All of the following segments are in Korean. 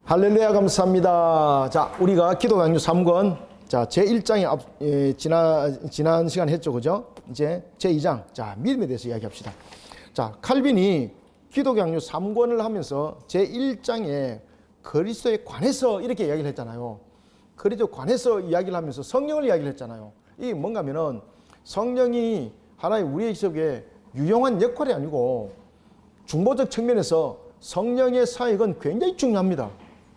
할렐루야, 감사합니다. 자, 우리가 기도 강요 3권, 자, 제1장에 지난 시간에 했죠, 그죠? 이제 제2장, 자, 믿음에 대해서 이야기합시다. 자, 칼빈이 기도 강요 3권을 하면서 제1장에 그리스도에 관해서 이렇게 이야기를 했잖아요. 그리스도에 관해서 이야기를 하면서 성령을 이야기를 했잖아요. 이게 뭔가 하면은 성령이 하나의 우리의 속에 유용한 역할이 아니고 중보적 측면에서 성령의 사역은 굉장히 중요합니다.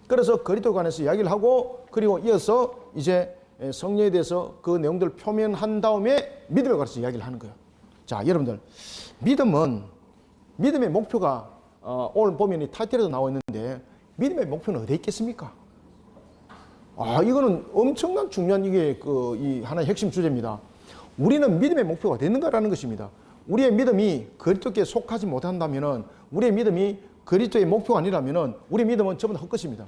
그래서 그리스도에 관해서 이야기를 하고, 그리고 이어서 이제 성령에 대해서 그 내용들을 표면한 다음에 믿음에 관해서 이야기를 하는 거예요. 자, 여러분들, 믿음의 목표가 오늘 보면 이 타이틀에도 나와 있는데, 믿음의 목표는 어디에 있겠습니까? 이거는 엄청난 중요한 이 하나의 핵심 주제입니다. 우리는 믿음의 목표가 되는가라는 것입니다. 우리의 믿음이 그리스도께 속하지 못한다면은, 우리의 믿음이 그리스도의 목표가 아니라면은 우리 믿음은 전부 다 헛것입니다.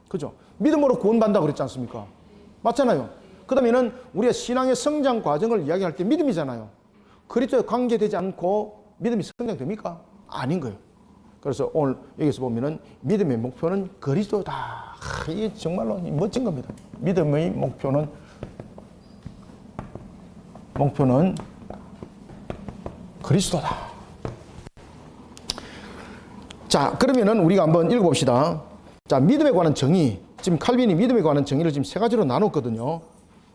그죠? 믿음으로 구원받는다고 그랬지 않습니까? 맞잖아요. 그 다음에는 우리가 신앙의 성장 과정을 이야기할 때 믿음이잖아요. 그리스도에 관계되지 않고 믿음이 성장됩니까? 아닌 거예요. 그래서 오늘 여기서 보면은 믿음의 목표는 그리스도다. 이게 정말로 멋진 겁니다. 믿음의 목표는 그리스도다. 자, 그러면은 우리가 한번 읽어봅시다. 자, 믿음에 관한 정의. 지금 칼빈이 믿음에 관한 정의를 지금 세 가지로 나눴거든요.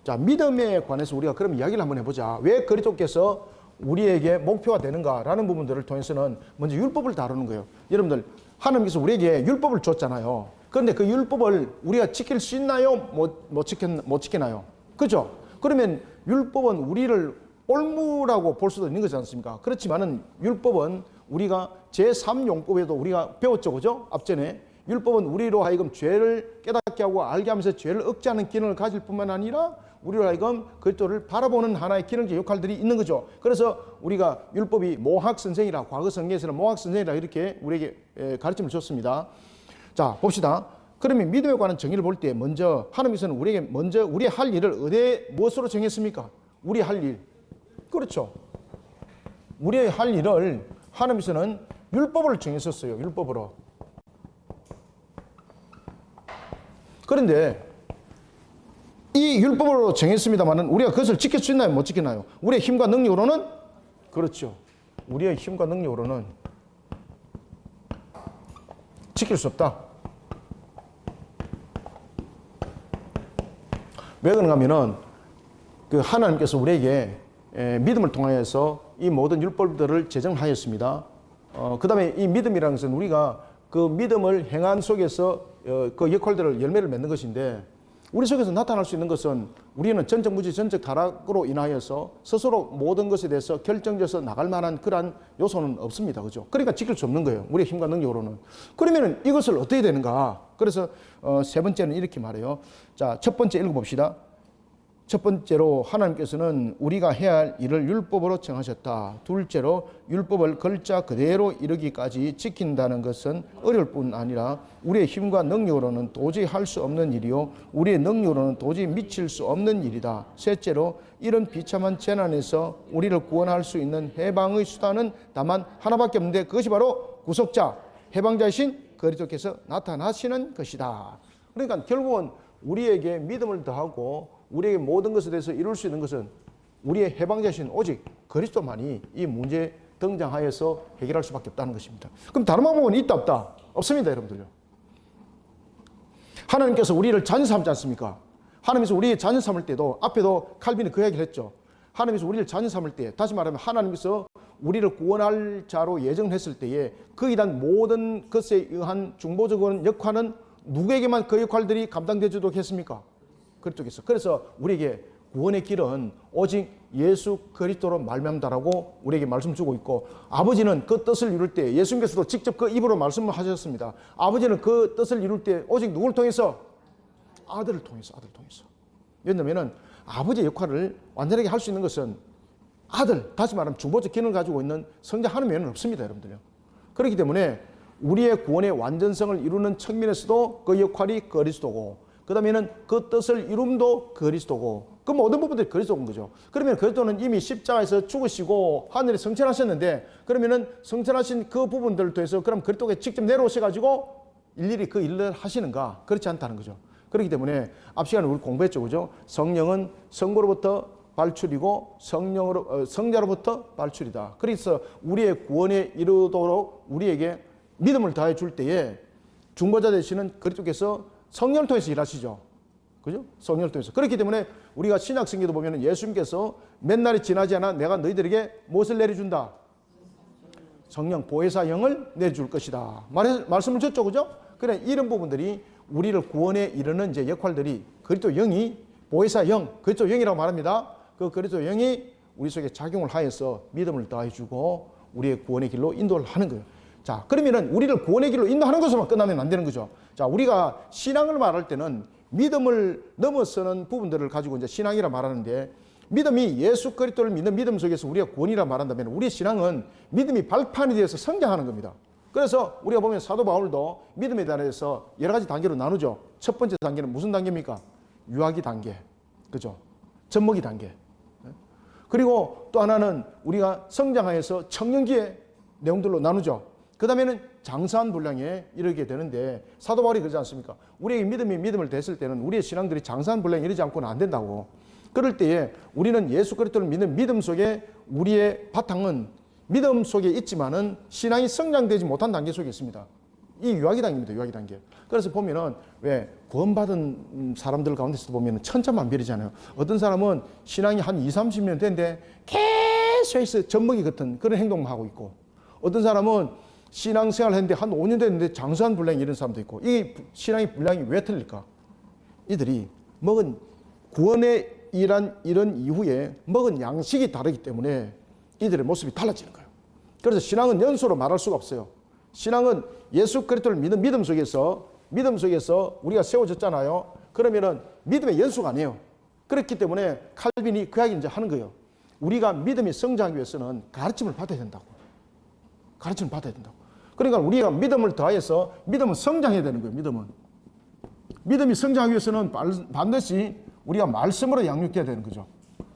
자, 믿음에 관해서 우리가 그럼 이야기를 한번 해보자. 왜 그리스도께서 우리에게 목표가 되는가라는 부분들을 통해서는 먼저 율법을 다루는 거예요. 여러분들, 하나님께서 우리에게 율법을 줬잖아요. 그런데 그 율법을 우리가 지킬 수 있나요? 못 지키나요? 그죠? 그러면 율법은 우리를 올무라고 볼 수도 있는 거지 않습니까? 그렇지만은 율법은 우리가 제3용법에도 우리가 배웠죠, 그죠? 앞전에 율법은 우리로 하여금 죄를 깨닫게 하고 알게 하면서 죄를 억제하는 기능을 가질 뿐만 아니라 우리로 하여금 그리스도를 바라보는 하나의 기능적 역할들이 있는 거죠. 그래서 우리가 율법이 모학선생이라, 과거 성경에서는 모학선생이라 이렇게 우리에게 가르침을 줬습니다. 자, 봅시다. 그러면 믿음에 관한 정의를 볼 때 먼저 하나님께서는 우리에게 먼저 우리의 할 일을 무엇으로 정했습니까? 우리의 할 일. 그렇죠. 우리의 할 일을 하나님께서는 율법을 정했었어요. 율법으로. 그런데 이 율법으로 정했습니다만은 우리가 그것을 지킬 수 있나요? 못 지키나요? 우리의 힘과 능력으로는? 그렇죠. 우리의 힘과 능력으로는 지킬 수 없다. 왜 그런가 하면은 그 하나님께서 우리에게 믿음을 통하여서 이 모든 율법들을 제정하였습니다. 그 다음에 이 믿음이라는 것은 우리가 그 믿음을 행한 속에서 그 역할들을 열매를 맺는 것인데, 우리 속에서 나타날 수 있는 것은 우리는 전적 무지 전적 타락으로 인하여서 스스로 모든 것에 대해서 결정져서 나갈 만한 그러한 요소는 없습니다. 그죠? 그러니까 지킬 수 없는 거예요. 우리의 힘과 능력으로는. 그러면 이것을 어떻게 되는가? 그래서 세 번째는 이렇게 말해요. 자, 첫 번째 읽어봅시다. 첫 번째로 하나님께서는 우리가 해야 할 일을 율법으로 정하셨다. 둘째로 율법을 글자 그대로 이르기까지 지킨다는 것은 어려울 뿐 아니라 우리의 힘과 능력으로는 도저히 할 수 없는 일이요 우리의 능력으로는 도저히 미칠 수 없는 일이다. 셋째로 이런 비참한 재난에서 우리를 구원할 수 있는 해방의 수단은 다만 하나밖에 없는데 그것이 바로 구속자, 해방자이신 그리스도께서 나타나시는 것이다. 그러니까 결국은 우리에게 믿음을 더하고 우리에게 모든 것에 대해서 이룰 수 있는 것은 우리의 해방자신 오직 그리스도만이 이 문제에 등장하여서 해결할 수밖에 없다는 것입니다. 그럼 다른 방법은 있다 없다? 없습니다, 여러분들요. 하나님께서 우리를 자녀 삼지 않습니까? 하나님께서 우리의 자녀 삼을 때도 앞에도 칼빈이 그 이야기를 했죠. 하나님께서 우리를 자녀 삼을 때, 다시 말하면 하나님께서 우리를 구원할 자로 예정했을 때에 그에 대한 모든 것에 의한 중보적인 역할은 누구에게만 그 역할들이 감당되지도 했습니까? 그리스도께서. 그래서 우리에게 구원의 길은 오직 예수 그리스도로 말미암다라고 우리에게 말씀 주고 있고, 아버지는 그 뜻을 이룰 때 예수님께서도 직접 그 입으로 말씀을 하셨습니다. 아버지는 그 뜻을 이룰 때 오직 누구를 통해서? 아들을 통해서. 왜냐하면 아버지의 역할을 완전하게 할 수 있는 것은 아들, 다시 말하면 중보적 기능을 가지고 있는 성자 하나님에는 없습니다, 여러분들요. 그렇기 때문에 우리의 구원의 완전성을 이루는 측면에서도 그 역할이 그리스도고, 그 다음에는 그 뜻을 이룸도 그리스도고, 그 모든 부분들이 그리스도인 거죠. 그러면 그리스도는 이미 십자가에서 죽으시고 하늘에 성천하셨는데, 그러면은 성천하신 그 부분들을 통해서 그럼 그리스도가 직접 내려오셔가지고 일일이 그 일을 하시는가? 그렇지 않다는 거죠. 그렇기 때문에 앞 시간에 우리 공부했죠, 그죠? 성령은 성부로부터 발출이고 성자로부터 발출이다. 그래서 우리의 구원에 이르도록 우리에게 믿음을 다해 줄 때에 중보자 되시는 그리스도께서 성령을 통해서 일하시죠. 그죠? 성령을 통해서. 그렇기 때문에 우리가 신약성경도 보면 예수님께서 몇 날이 지나지 않아 내가 너희들에게 무엇을 내려준다? 성령 보혜사 영을 내줄 것이다. 말씀을 줬죠, 그죠? 그래 이런 부분들이 우리를 구원에 이르는 이제 역할들이 그리스도 영이 보혜사 영, 그리스도 영이라고 말합니다. 그 그리스도 영이 우리 속에 작용을 하여서 믿음을 더해주고 우리의 구원의 길로 인도를 하는 거예요. 자, 그러면은 우리를 구원의 길로 인도하는 것으로만 끝나면 안 되는 거죠. 자, 우리가 신앙을 말할 때는 믿음을 넘어서는 부분들을 가지고 이제 신앙이라 말하는데 믿음이 예수 그리스도를 믿는 믿음 속에서 우리가 구원이라 말한다면 우리의 신앙은 믿음이 발판이 되어서 성장하는 겁니다. 그래서 우리가 보면 사도 바울도 믿음에 대해서 여러 가지 단계로 나누죠. 첫 번째 단계는 무슨 단계입니까? 유아기 단계. 그죠? 젖먹이 단계. 그리고 또 하나는 우리가 성장하여서 청년기의 내용들로 나누죠. 그 다음에는 장사한 분량에 이르게 되는데 사도 바울이 그러지 않습니까? 우리에게 믿음을 댔을 때는 우리의 신앙들이 장사한 분량에 이르지 않고는 안 된다고. 그럴 때에 우리는 예수 그리스도를 믿는 믿음 속에 우리의 바탕은 믿음 속에 있지만은 신앙이 성장되지 못한 단계 속에 있습니다. 이 유아기 단계입니다. 유아기 단계. 그래서 보면은 왜 구원받은 사람들 가운데서도 보면은 천차만별이잖아요. 어떤 사람은 신앙이 한 20, 30년 된데 계속해서 젖먹이 같은 그런 행동만 하고 있고 어떤 사람은 신앙생활을 했는데 한 5년 됐는데 장수한 분량이 이런 사람도 있고 이 신앙의 분량이 왜 틀릴까? 이들이 먹은 구원의 이런 이후에 먹은 양식이 다르기 때문에 이들의 모습이 달라지는 거예요. 그래서 신앙은 연소로 말할 수가 없어요. 신앙은 예수 그리스도를 믿는 믿음 속에서 우리가 세워졌잖아요. 그러면은 믿음의 연수가 아니에요. 그렇기 때문에 칼빈이 그 이야기 이제 하는 거예요. 우리가 믿음이 성장하기 위해서는 가르침을 받아야 된다고. 가르침을 받아야 된다고. 그러니까 우리가 믿음을 더해서 믿음은 성장해야 되는 거예요. 믿음이 성장하기 위해서는 반드시 우리가 말씀으로 양육해야 되는 거죠.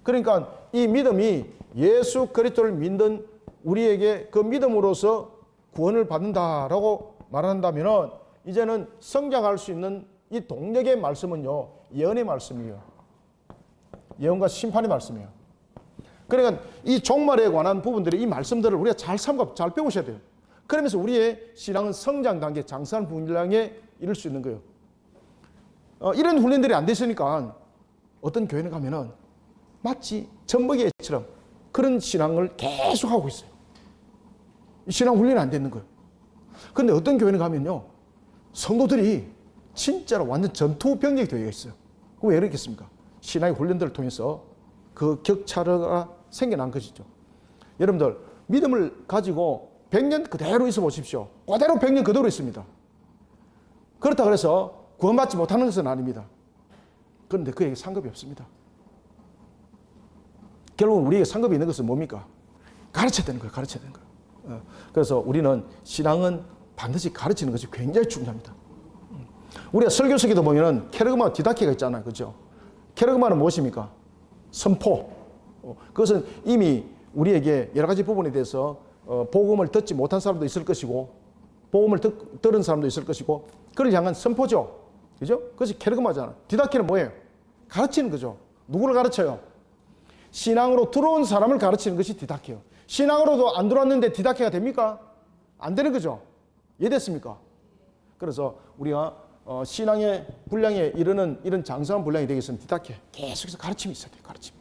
그러니까 이 믿음이 예수 그리스도를 믿는 우리에게 그 믿음으로서 구원을 받는다라고 말한다면 이제는 성장할 수 있는 이 동력의 말씀은요, 예언의 말씀이에요. 예언과 심판의 말씀이에요. 그러니까 이 종말에 관한 부분들이 이 말씀들을 우리가 잘 삼가, 잘 배우셔야 돼요. 그러면서 우리의 신앙은 성장 단계, 장성한 분량에 이를 수 있는 거예요. 이런 훈련들이 안 됐으니까 어떤 교회는 가면은 마치 젖먹이 애처럼 그런 신앙을 계속 하고 있어요. 신앙 훈련이 안 되는 거예요. 그런데 어떤 교회는 가면요, 성도들이 진짜로 완전 전투 병력이 되어 있어요. 왜 이러겠습니까? 신앙의 훈련들을 통해서 그 격차가 생겨난 것이죠. 여러분들 믿음을 가지고 100년 그대로 있어 보십시오. 그대로 100년 그대로 있습니다. 그렇다 그래서 구원받지 못하는 것은 아닙니다. 그런데 그에게 상급이 없습니다. 결국은 우리에게 상급이 있는 것은 뭡니까? 가르쳐야 되는 거예요. 가르쳐야 되는 거예요. 그래서 우리는 신앙은 반드시 가르치는 것이 굉장히 중요합니다. 우리가 설교 속에도 보면은 케르그마 디다케가 있잖아요. 그죠? 케르그마는 무엇입니까? 선포. 그것은 이미 우리에게 여러 가지 부분에 대해서 복음을 듣지 못한 사람도 있을 것이고 복음을 들은 사람도 있을 것이고 그를 향한 선포죠. 그죠? 그것이 케르그마잖아요. 디다케는 뭐예요? 가르치는 거죠. 누구를 가르쳐요? 신앙으로 들어온 사람을 가르치는 것이 디다케예요. 신앙으로도 안 들어왔는데 디다케가 됩니까? 안 되는 거죠. 이해됐습니까? 그래서 우리가 신앙의 분량에 이르는 이런 장성한 분량이 되기 위해서는 디다케 계속해서 가르침이 있어야 돼요. 가르침.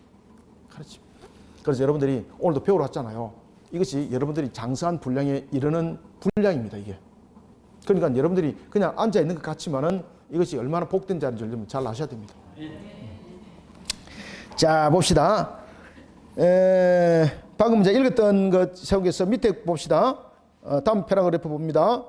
그래서 여러분들이 오늘도 배우러 왔잖아요. 이것이 여러분들이 장성한 분량에 이르는 분량입니다. 이게. 그러니까 여러분들이 그냥 앉아 있는 것 같지만은 이것이 얼마나 복된 자리인지 여러분 잘 아셔야 됩니다. 자, 봅시다. 방금 이제 읽었던 것 세우겠어. 밑에 봅시다. 다음 패러그래프 봅니다.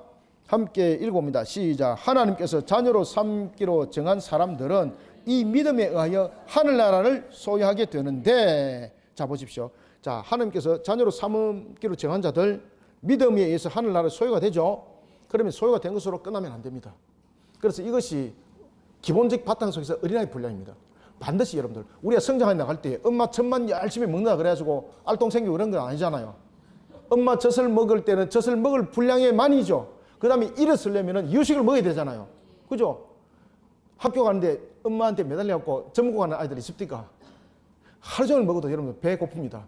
함께 읽어봅니다. 시작. 하나님께서 자녀로 삼기로 정한 사람들은 이 믿음에 의하여 하늘나라를 소유하게 되는데, 자 보십시오. 자, 하나님께서 자녀로 삼기로 정한 자들 믿음에 의해서 하늘나라 소유가 되죠. 그러면 소유가 된 것으로 끝나면 안 됩니다. 그래서 이것이 기본적 바탕 속에서 어린아이 분량입니다. 반드시 여러분들 우리가 성장해 나갈 때 엄마 젖만 열심히 먹는다 그래가지고 알똥 생기고 그런 건 아니잖아요. 엄마 젖을 먹을 때는 젖을 먹을 분량의 만이죠. 그 다음에 일어서려면 유식을 먹어야 되잖아요. 그죠? 학교 가는데 엄마한테 매달려갖고 젖 먹고 가는 아이들이 있습니까? 하루 종일 먹어도 여러분 배 고픕니다.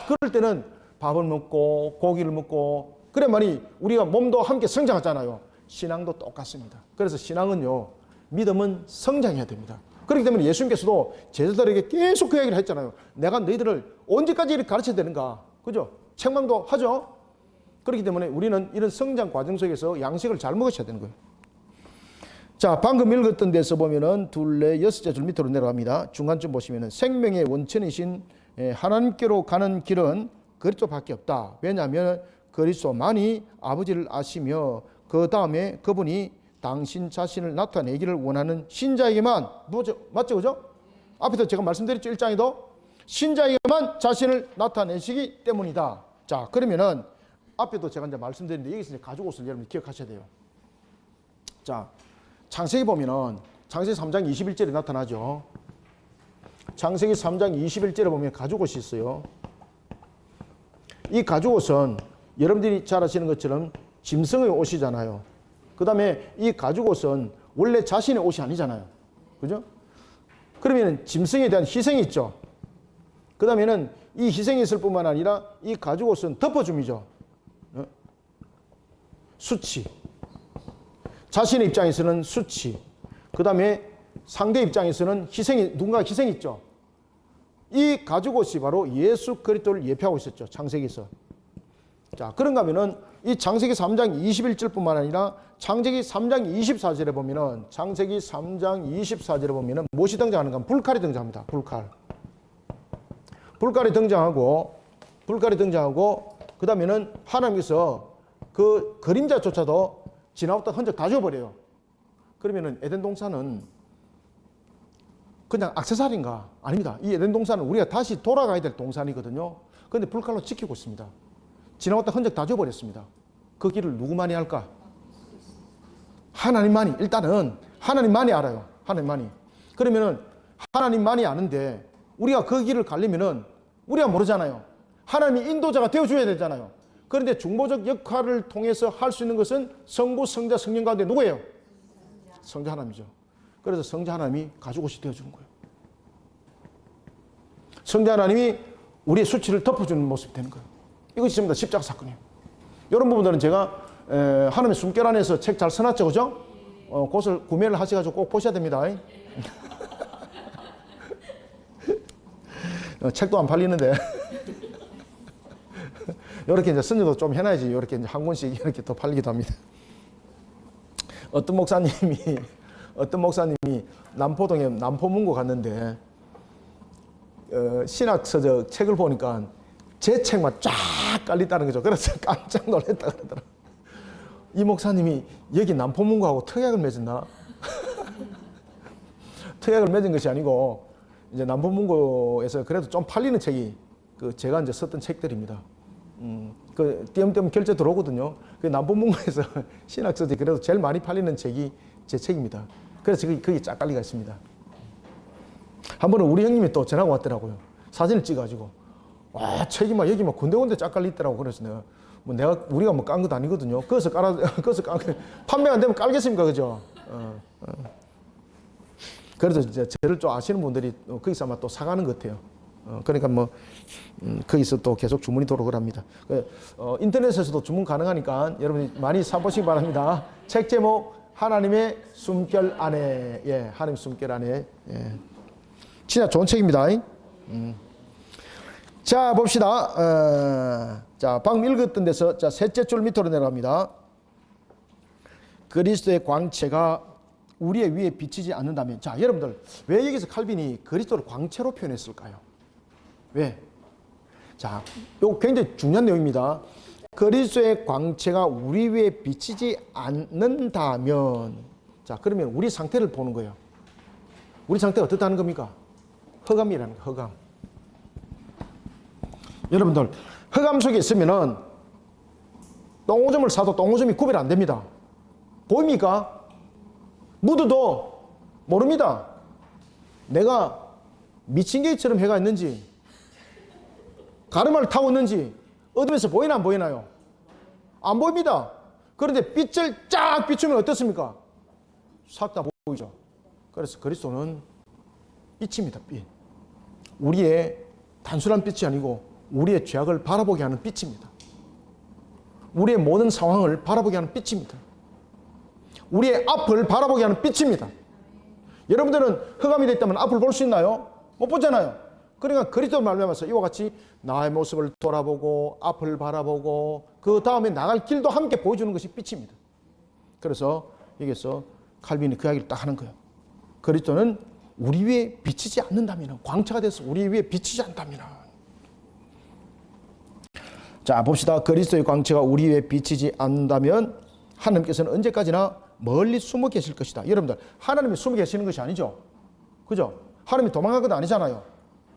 그럴 때는 밥을 먹고 고기를 먹고 그래야만이 우리가 몸도 함께 성장하잖아요. 신앙도 똑같습니다. 그래서 신앙은요, 믿음은 성장해야 됩니다. 그렇기 때문에 예수님께서도 제자들에게 계속 그 얘기를 했잖아요. 내가 너희들을 언제까지 이렇게 가르쳐야 되는가? 그죠? 책망도 하죠? 그렇기 때문에 우리는 이런 성장 과정 속에서 양식을 잘 먹으셔야 되는 거예요. 자, 방금 읽었던 데서 보면은 둘레 여섯째 줄 밑으로 내려갑니다. 중간쯤 보시면은 생명의 원천이신 하나님께로 가는 길은 그리스도밖에 없다. 왜냐하면 그리스도만이 아버지를 아시며 그 다음에 그분이 당신 자신을 나타내기를 원하는 신자에게만, 맞죠? 그죠? 앞에서 제가 말씀드렸죠. 1장에도 신자에게만 자신을 나타내시기 때문이다. 자, 그러면은 앞에도 제가 이제 말씀드렸는데 여기서 이제 가죽 옷을 여러분 기억하셔야 돼요. 자, 창세기 보면은 창세기 3장 21절에 나타나죠. 창세기 3장 21절에 보면 가죽 옷이 있어요. 이 가죽 옷은 여러분들이 잘 아시는 것처럼 짐승의 옷이잖아요. 그 다음에 이 가죽 옷은 원래 자신의 옷이 아니잖아요. 그죠? 그러면 짐승에 대한 희생이 있죠. 그 다음에는 이 희생이 있을 뿐만 아니라 이 가죽 옷은 덮어줌이죠. 수치. 자신의 입장에서는 수치. 그 다음에 상대 입장에서는 희생이, 누군가 희생이 있죠. 이 가죽 옷이 바로 예수 그리스도를 예표하고 있었죠. 창세기에서. 자, 그런가 하면은 이 창세기 3장 21절뿐만 아니라 창세기 3장 24절에 보면은 창세기 3장 24절에 보면은 무엇이 등장하는가 하면 불칼이 등장합니다. 불칼이 등장하고 그 다음에는 하나님께서 그 그림자조차도 지나왔던 흔적 다 지워버려요. 그러면은 에덴 동산은 그냥 액세서리인가? 아닙니다. 이 에덴 동산은 우리가 다시 돌아가야 될 동산이거든요. 그런데 불칼로 지키고 있습니다. 지나왔던 흔적 다 지워버렸습니다. 그 길을 누구만이 할까? 하나님만이. 일단은 하나님만이 알아요. 하나님만이. 그러면은 하나님만이 아는데 우리가 그 길을 가려면은 우리가 모르잖아요. 하나님이 인도자가 되어줘야 되잖아요. 그런데 중보적 역할을 통해서 할 수 있는 것은 성부, 성자, 성령 가운데 누구예요? 성자 하나님이죠. 그래서 성자 하나님이 가죽 옷이 되어주는 거예요. 성자 하나님이 우리의 수치를 덮어주는 모습이 되는 거예요. 이것이 전부 다 십자가 사건이에요. 이런 부분들은 제가 하나님의 숨결 안에서 책 잘 써놨죠, 그죠? 그것을 구매를 하셔가지고 꼭 보셔야 됩니다. 책도 안 팔리는데 이렇게 이제 선전도 좀 해놔야지 이렇게 이제 한 권씩 이렇게 더 팔리기도 합니다. 어떤 목사님이 남포동에 남포문고 갔는데 신학서적 책을 보니까 제 책만 쫙 깔렸다는 거죠. 그래서 깜짝 놀랐다 그러더라고요. 이 목사님이 여기 남포문고하고 특약을 맺었나? 특약을 맺은 것이 아니고 이제 남포문고에서 그래도 좀 팔리는 책이 제가 이제 썼던 책들입니다. 그 띄엄띄엄 결제 들어오거든요. 그 남포문고에서 신학서적 그래도 제일 많이 팔리는 책이 제 책입니다. 그래서 거기 쫙 깔리가 있습니다. 한 번은 우리 형님이 또 전화가 왔더라고요. 사진을 찍어가지고 와, 책이 막 여기 막 군데군데 쫙 깔려 있더라고. 그래서 우리가 뭐 깐 것도 아니거든요. 그래서 판매가 안 되면 깔겠습니까, 그죠? 그래서 이제 저를 좀 아시는 분들이 거기서 아마 또 사가는 것 같아요. 그러니까 뭐 거기서 또 계속 주문이 들어오고 합니다. 인터넷에서도 주문 가능하니까 여러분이 많이 사보시기 바랍니다. 책 제목 하나님의 숨결 안에. 예, 하나님 숨결 안에. 예. 진짜 좋은 책입니다. 자, 봅시다. 자, 방금 읽었던 데서 자, 셋째 줄 밑으로 내려갑니다. 그리스도의 광채가 우리의 위에 비치지 않는다면. 자, 여러분들 왜 여기서 칼빈이 그리스도를 광채로 표현했을까요? 왜? 자, 이거 굉장히 중요한 내용입니다. 그리스도의 광채가 우리 위에 비치지 않는다면, 자, 그러면 우리 상태를 보는 거예요. 우리 상태가 어떻다는 겁니까? 흑암이라는 거예요. 흑암. 여러분들 흑암 속에 있으면은 똥오줌을 사도 똥오줌이 구별 안 됩니다. 보입니까? 묻어도 모릅니다. 내가 미친 개처럼 해가 있는지 가르마를 타고 있는지 어둠에서 보이나 안 보이나요? 안 보입니다. 그런데 빛을 쫙 비추면 어떻습니까? 싹 다 보이죠. 그래서 그리스도는 빛입니다. 빛. 우리의 단순한 빛이 아니고 우리의 죄악을 바라보게 하는 빛입니다. 우리의 모든 상황을 바라보게 하는 빛입니다. 우리의 앞을 바라보게 하는 빛입니다. 여러분들은 흑암이 됐다면 앞을 볼 수 있나요? 못 보잖아요. 그러니까 그리스도를 말미암아서 이와 같이 나의 모습을 돌아보고 앞을 바라보고 그 다음에 나갈 길도 함께 보여주는 것이 빛입니다. 그래서 여기서 칼빈이 그 이야기를 딱 하는 거예요. 그리스도는 우리 위에 비치지 않는다면, 광채가 돼서 우리 위에 비치지 않다면. 자, 봅시다. 그리스도의 광채가 우리 위에 비치지 않는다면 하나님께서는 언제까지나 멀리 숨어 계실 것이다. 여러분들, 하나님이 숨어 계시는 것이 아니죠. 그죠? 하나님이 도망간 건 아니잖아요.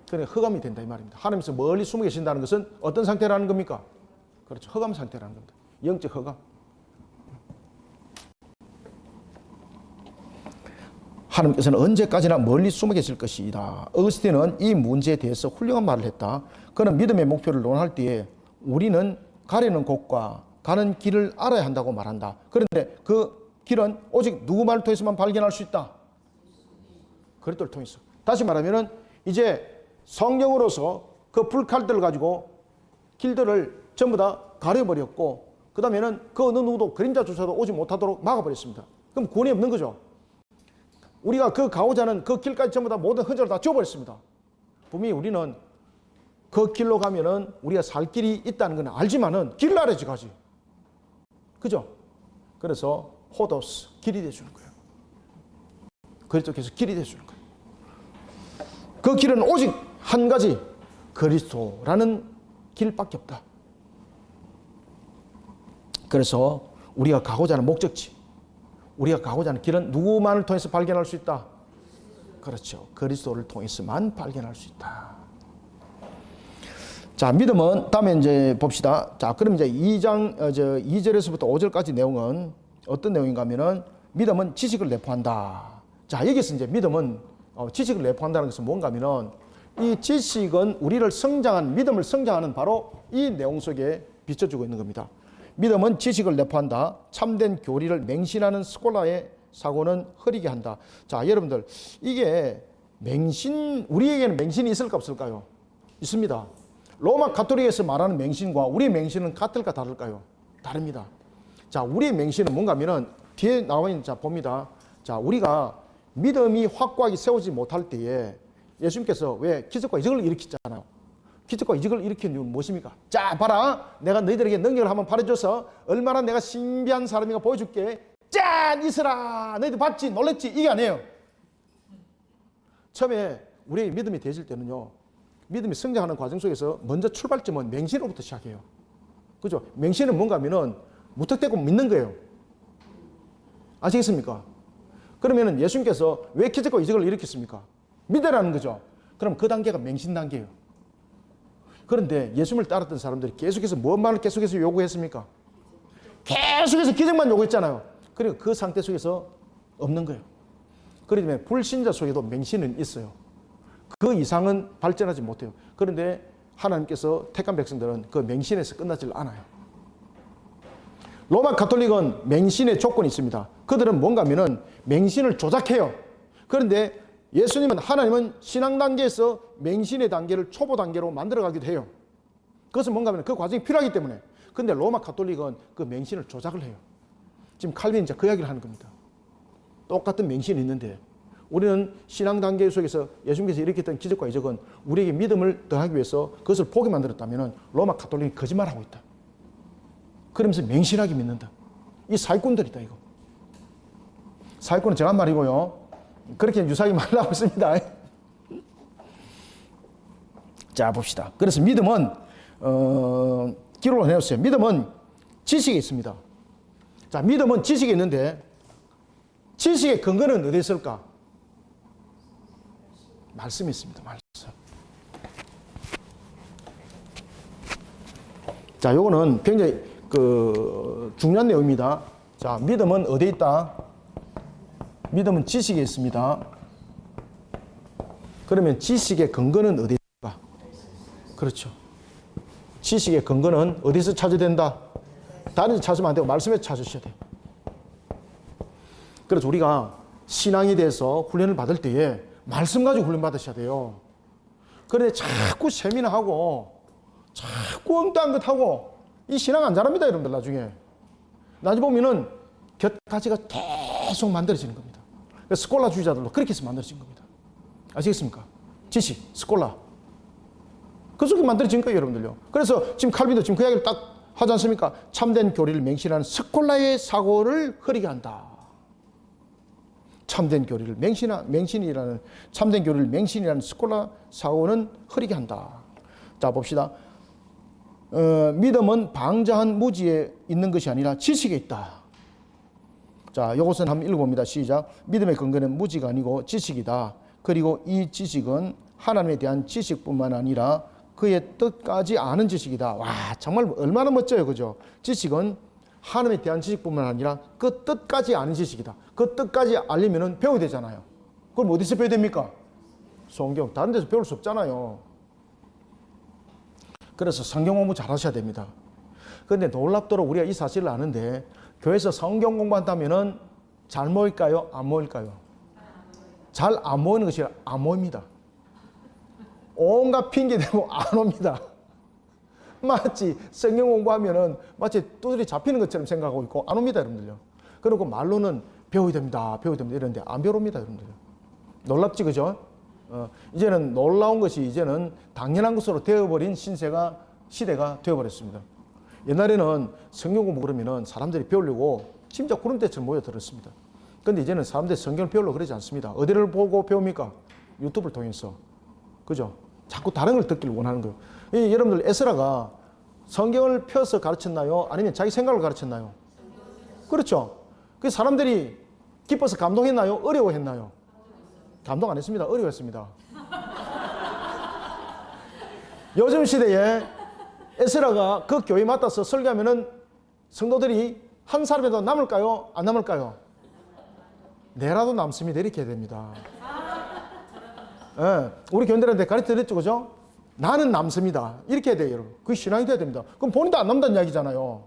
그러니까 흑암이 된다 이 말입니다. 하나님께서 멀리 숨어 계신다는 것은 어떤 상태라는 겁니까? 그렇죠. 흑암 상태라는 겁니다. 영적 흑암. 하나님께서는 언제까지나 멀리 숨어 계실 것이다. 어거스틴은 이 문제에 대해서 훌륭한 말을 했다. 그는 믿음의 목표를 논할 때에 우리는 가려는 곳과 가는 길을 알아야 한다고 말한다. 그런데 그 길은 오직 누구 말을 통해서만 발견할 수 있다. 그리스도를 통해서. 다시 말하면은 이제 성령으로서 그 불칼들을 가지고 길들을 전부 다 가려버렸고, 그 다음에는 그 어느 누구도 그림자조차도 오지 못하도록 막아버렸습니다. 그럼 구원이 없는 거죠. 우리가 그 가고자 하는 그 길까지 전부 다 모든 흔적을 다 지워버렸습니다. 분명히 우리는 그 길로 가면은 우리가 살 길이 있다는 건 알지만은 길을 알아야지 가지. 그죠? 그래서 호도스, 길이 되어주는 거예요. 그리스도께서 길이 되어주는 거예요. 그 길은 오직 한 가지, 그리스도라는 길밖에 없다. 그래서 우리가 가고자 하는 목적지, 우리가 가고자 하는 길은 누구만을 통해서 발견할 수 있다? 그렇죠. 그리스도를 통해서만 발견할 수 있다. 자, 믿음은 다음에 이제 봅시다. 자, 그럼 이제 2절에서부터 5절까지 내용은 어떤 내용인가 하면은 믿음은 지식을 내포한다. 자, 여기서 이제 믿음은 지식을 내포한다는 것은 뭔가 하면은 이 지식은 우리를 믿음을 성장하는 바로 이 내용 속에 비춰주고 있는 겁니다. 믿음은 지식을 내포한다. 참된 교리를 맹신하는 스콜라의 사고는 흐리게 한다. 자, 여러분들, 이게 우리에게는 맹신이 있을까 없을까요? 있습니다. 로마 가톨릭에서 말하는 맹신과 우리의 맹신은 같을까 다를까요? 다릅니다. 자, 우리의 맹신은 뭔가 하면은 뒤에 나와 있는, 자, 봅니다. 자, 우리가 믿음이 확고하게 세우지 못할 때에 예수님께서 왜 기적과 이적을 일으켰잖아요. 기적과 이적을 일으킨 이유는 무엇입니까? 자, 봐라. 내가 너희들에게 능력을 한번 발휘줘서 얼마나 내가 신비한 사람인가 보여줄게. 짠! 있으라! 너희들 봤지? 놀랬지? 이게 아니에요. 처음에 우리의 믿음이 되질 때는요, 믿음이 성장하는 과정 속에서 먼저 출발점은 맹신으로부터 시작해요. 그죠? 맹신은 뭔가 하면은 무턱대고 믿는 거예요. 아시겠습니까? 그러면은 예수님께서 왜 기적과 이적을 일으켰습니까? 믿으라는 거죠. 그럼 그 단계가 맹신 단계예요. 그런데 예수님을 따랐던 사람들이 계속해서 뭔 말을 계속해서 요구했습니까? 계속해서 기적만 요구했잖아요. 그리고 그 상태 속에서 없는 거예요. 그렇기 때문에 불신자 속에도 맹신은 있어요. 그 이상은 발전하지 못해요. 그런데 하나님께서 택한 백성들은 그 맹신에서 끝나질 않아요. 로마 가톨릭은 맹신의 조건이 있습니다. 그들은 뭔가 하면은 맹신을 조작해요. 그런데 하나님은 신앙 단계에서 맹신의 단계를 초보 단계로 만들어가기도 해요. 그것은 뭔가 하면 그 과정이 필요하기 때문에. 그런데 로마 가톨릭은 그 맹신을 조작을 해요. 지금 칼빈이 그 이야기를 하는 겁니다. 똑같은 맹신이 있는데 우리는 신앙 단계 속에서 예수님께서 일으켰던 기적과 이적은 우리에게 믿음을 더하기 위해서 그것을 포기 만들었다면 로마 가톨릭이 거짓말하고 있다. 그러면서 맹신하게 믿는다. 이 사기꾼들이다, 이거. 사기꾼은 제가 한 말이고요. 그렇게 유사하게 말하고 있습니다. 자, 봅시다. 그래서 믿음은 기록을 해놓았어요. 믿음은 지식에 있습니다. 자, 믿음은 지식에 있는데 지식의 근거는 어디에 있을까? 말씀이 있습니다. 말씀. 자, 요거는 굉장히 중요한 내용입니다. 자, 믿음은 어디에 있다? 믿음은 지식에 있습니다. 그러면 지식의 근거는 어디에 있을까? 그렇죠. 지식의 근거는 어디서 찾아야 된다? 다른 데 찾으면 안 되고 말씀에 찾으셔야 돼요. 그래서 우리가 신앙에 대해서 훈련을 받을 때에 말씀 가지고 훈련 받으셔야 돼요. 그런데 자꾸 세미나하고 자꾸 엉뚱한 것 하고 이 신앙 안 자랍니다, 여러분들. 나중에 보면은 곁가지가 계속 만들어지는 겁니다. 스콜라주의자들도 그렇게 해서 만들어진 겁니다. 아시겠습니까? 지식, 스콜라. 그 속에 만들어진 거예요, 여러분들요. 그래서 지금 칼빈도 지금 그 이야기를 딱 하지 않습니까? 참된 교리를 맹신하는 스콜라의 사고를 흐리게 한다. 참된 교리를 맹신이라는 참된 교리를 맹신이라는 스콜라 사고는 흐리게 한다. 자, 봅시다. 믿음은 방자한 무지에 있는 것이 아니라 지식에 있다. 자, 이것은 한번 읽어봅니다. 시작. 믿음의 근거는 무지가 아니고 지식이다. 그리고 이 지식은 하나님에 대한 지식뿐만 아니라 그의 뜻까지 아는 지식이다. 와, 정말 얼마나 멋져요, 그죠? 지식은 하나님에 대한 지식뿐만 아니라 그 뜻까지 아는 지식이다. 그 뜻까지 알려면 배워야 되잖아요. 그럼 어디서 배워야 됩니까? 성경. 다른 데서 배울 수 없잖아요. 그래서 성경 공부 잘 하셔야 됩니다. 그런데 놀랍도록 우리가 이 사실을 아는데 교회에서 성경 공부한다면은 잘 모일까요? 안 모일까요? 잘 안 모이는 것이 안 모입니다. 온갖 핑계 대고 안 옵니다. 마치 성경 공부하면은 마치 두드리 잡히는 것처럼 생각하고 있고 안 옵니다, 여러분들요. 그리고 말로는 배워야 됩니다, 이런데 안 배웁니다, 여러분들요. 놀랍지, 그죠? 이제는 놀라운 것이 이제는 당연한 것으로 되어버린 시대가 되어버렸습니다. 옛날에는 성경 공부 그러면은 사람들이 배우려고 진짜 구름대처럼 모여들었습니다. 그런데 이제는 사람들이 성경을 배우려고 그러지 않습니다. 어디를 보고 배웁니까? 유튜브를 통해서. 그죠? 자꾸 다른 걸 듣기를 원하는 거예요. 여러분들 에스라가 성경을 펴서 가르쳤나요? 아니면 자기 생각을 가르쳤나요? 그렇죠. 그 사람들이 기뻐서 감동했나요? 어려워했나요? 감동 안 했습니다. 어려워했습니다. 요즘 시대에 에스라가 그 교회 맡아서 설교하면은 성도들이 한 사람이라도 남을까요? 안 남을까요? 내라도 남습니다. 이렇게 해야 됩니다. 예, 우리 교인들한테 가르쳐드렸죠, 그죠? 나는 남습니다. 이렇게 해야 돼요, 여러분. 그게 신앙이 돼야 됩니다. 그럼 본인도 안 남다는 이야기잖아요.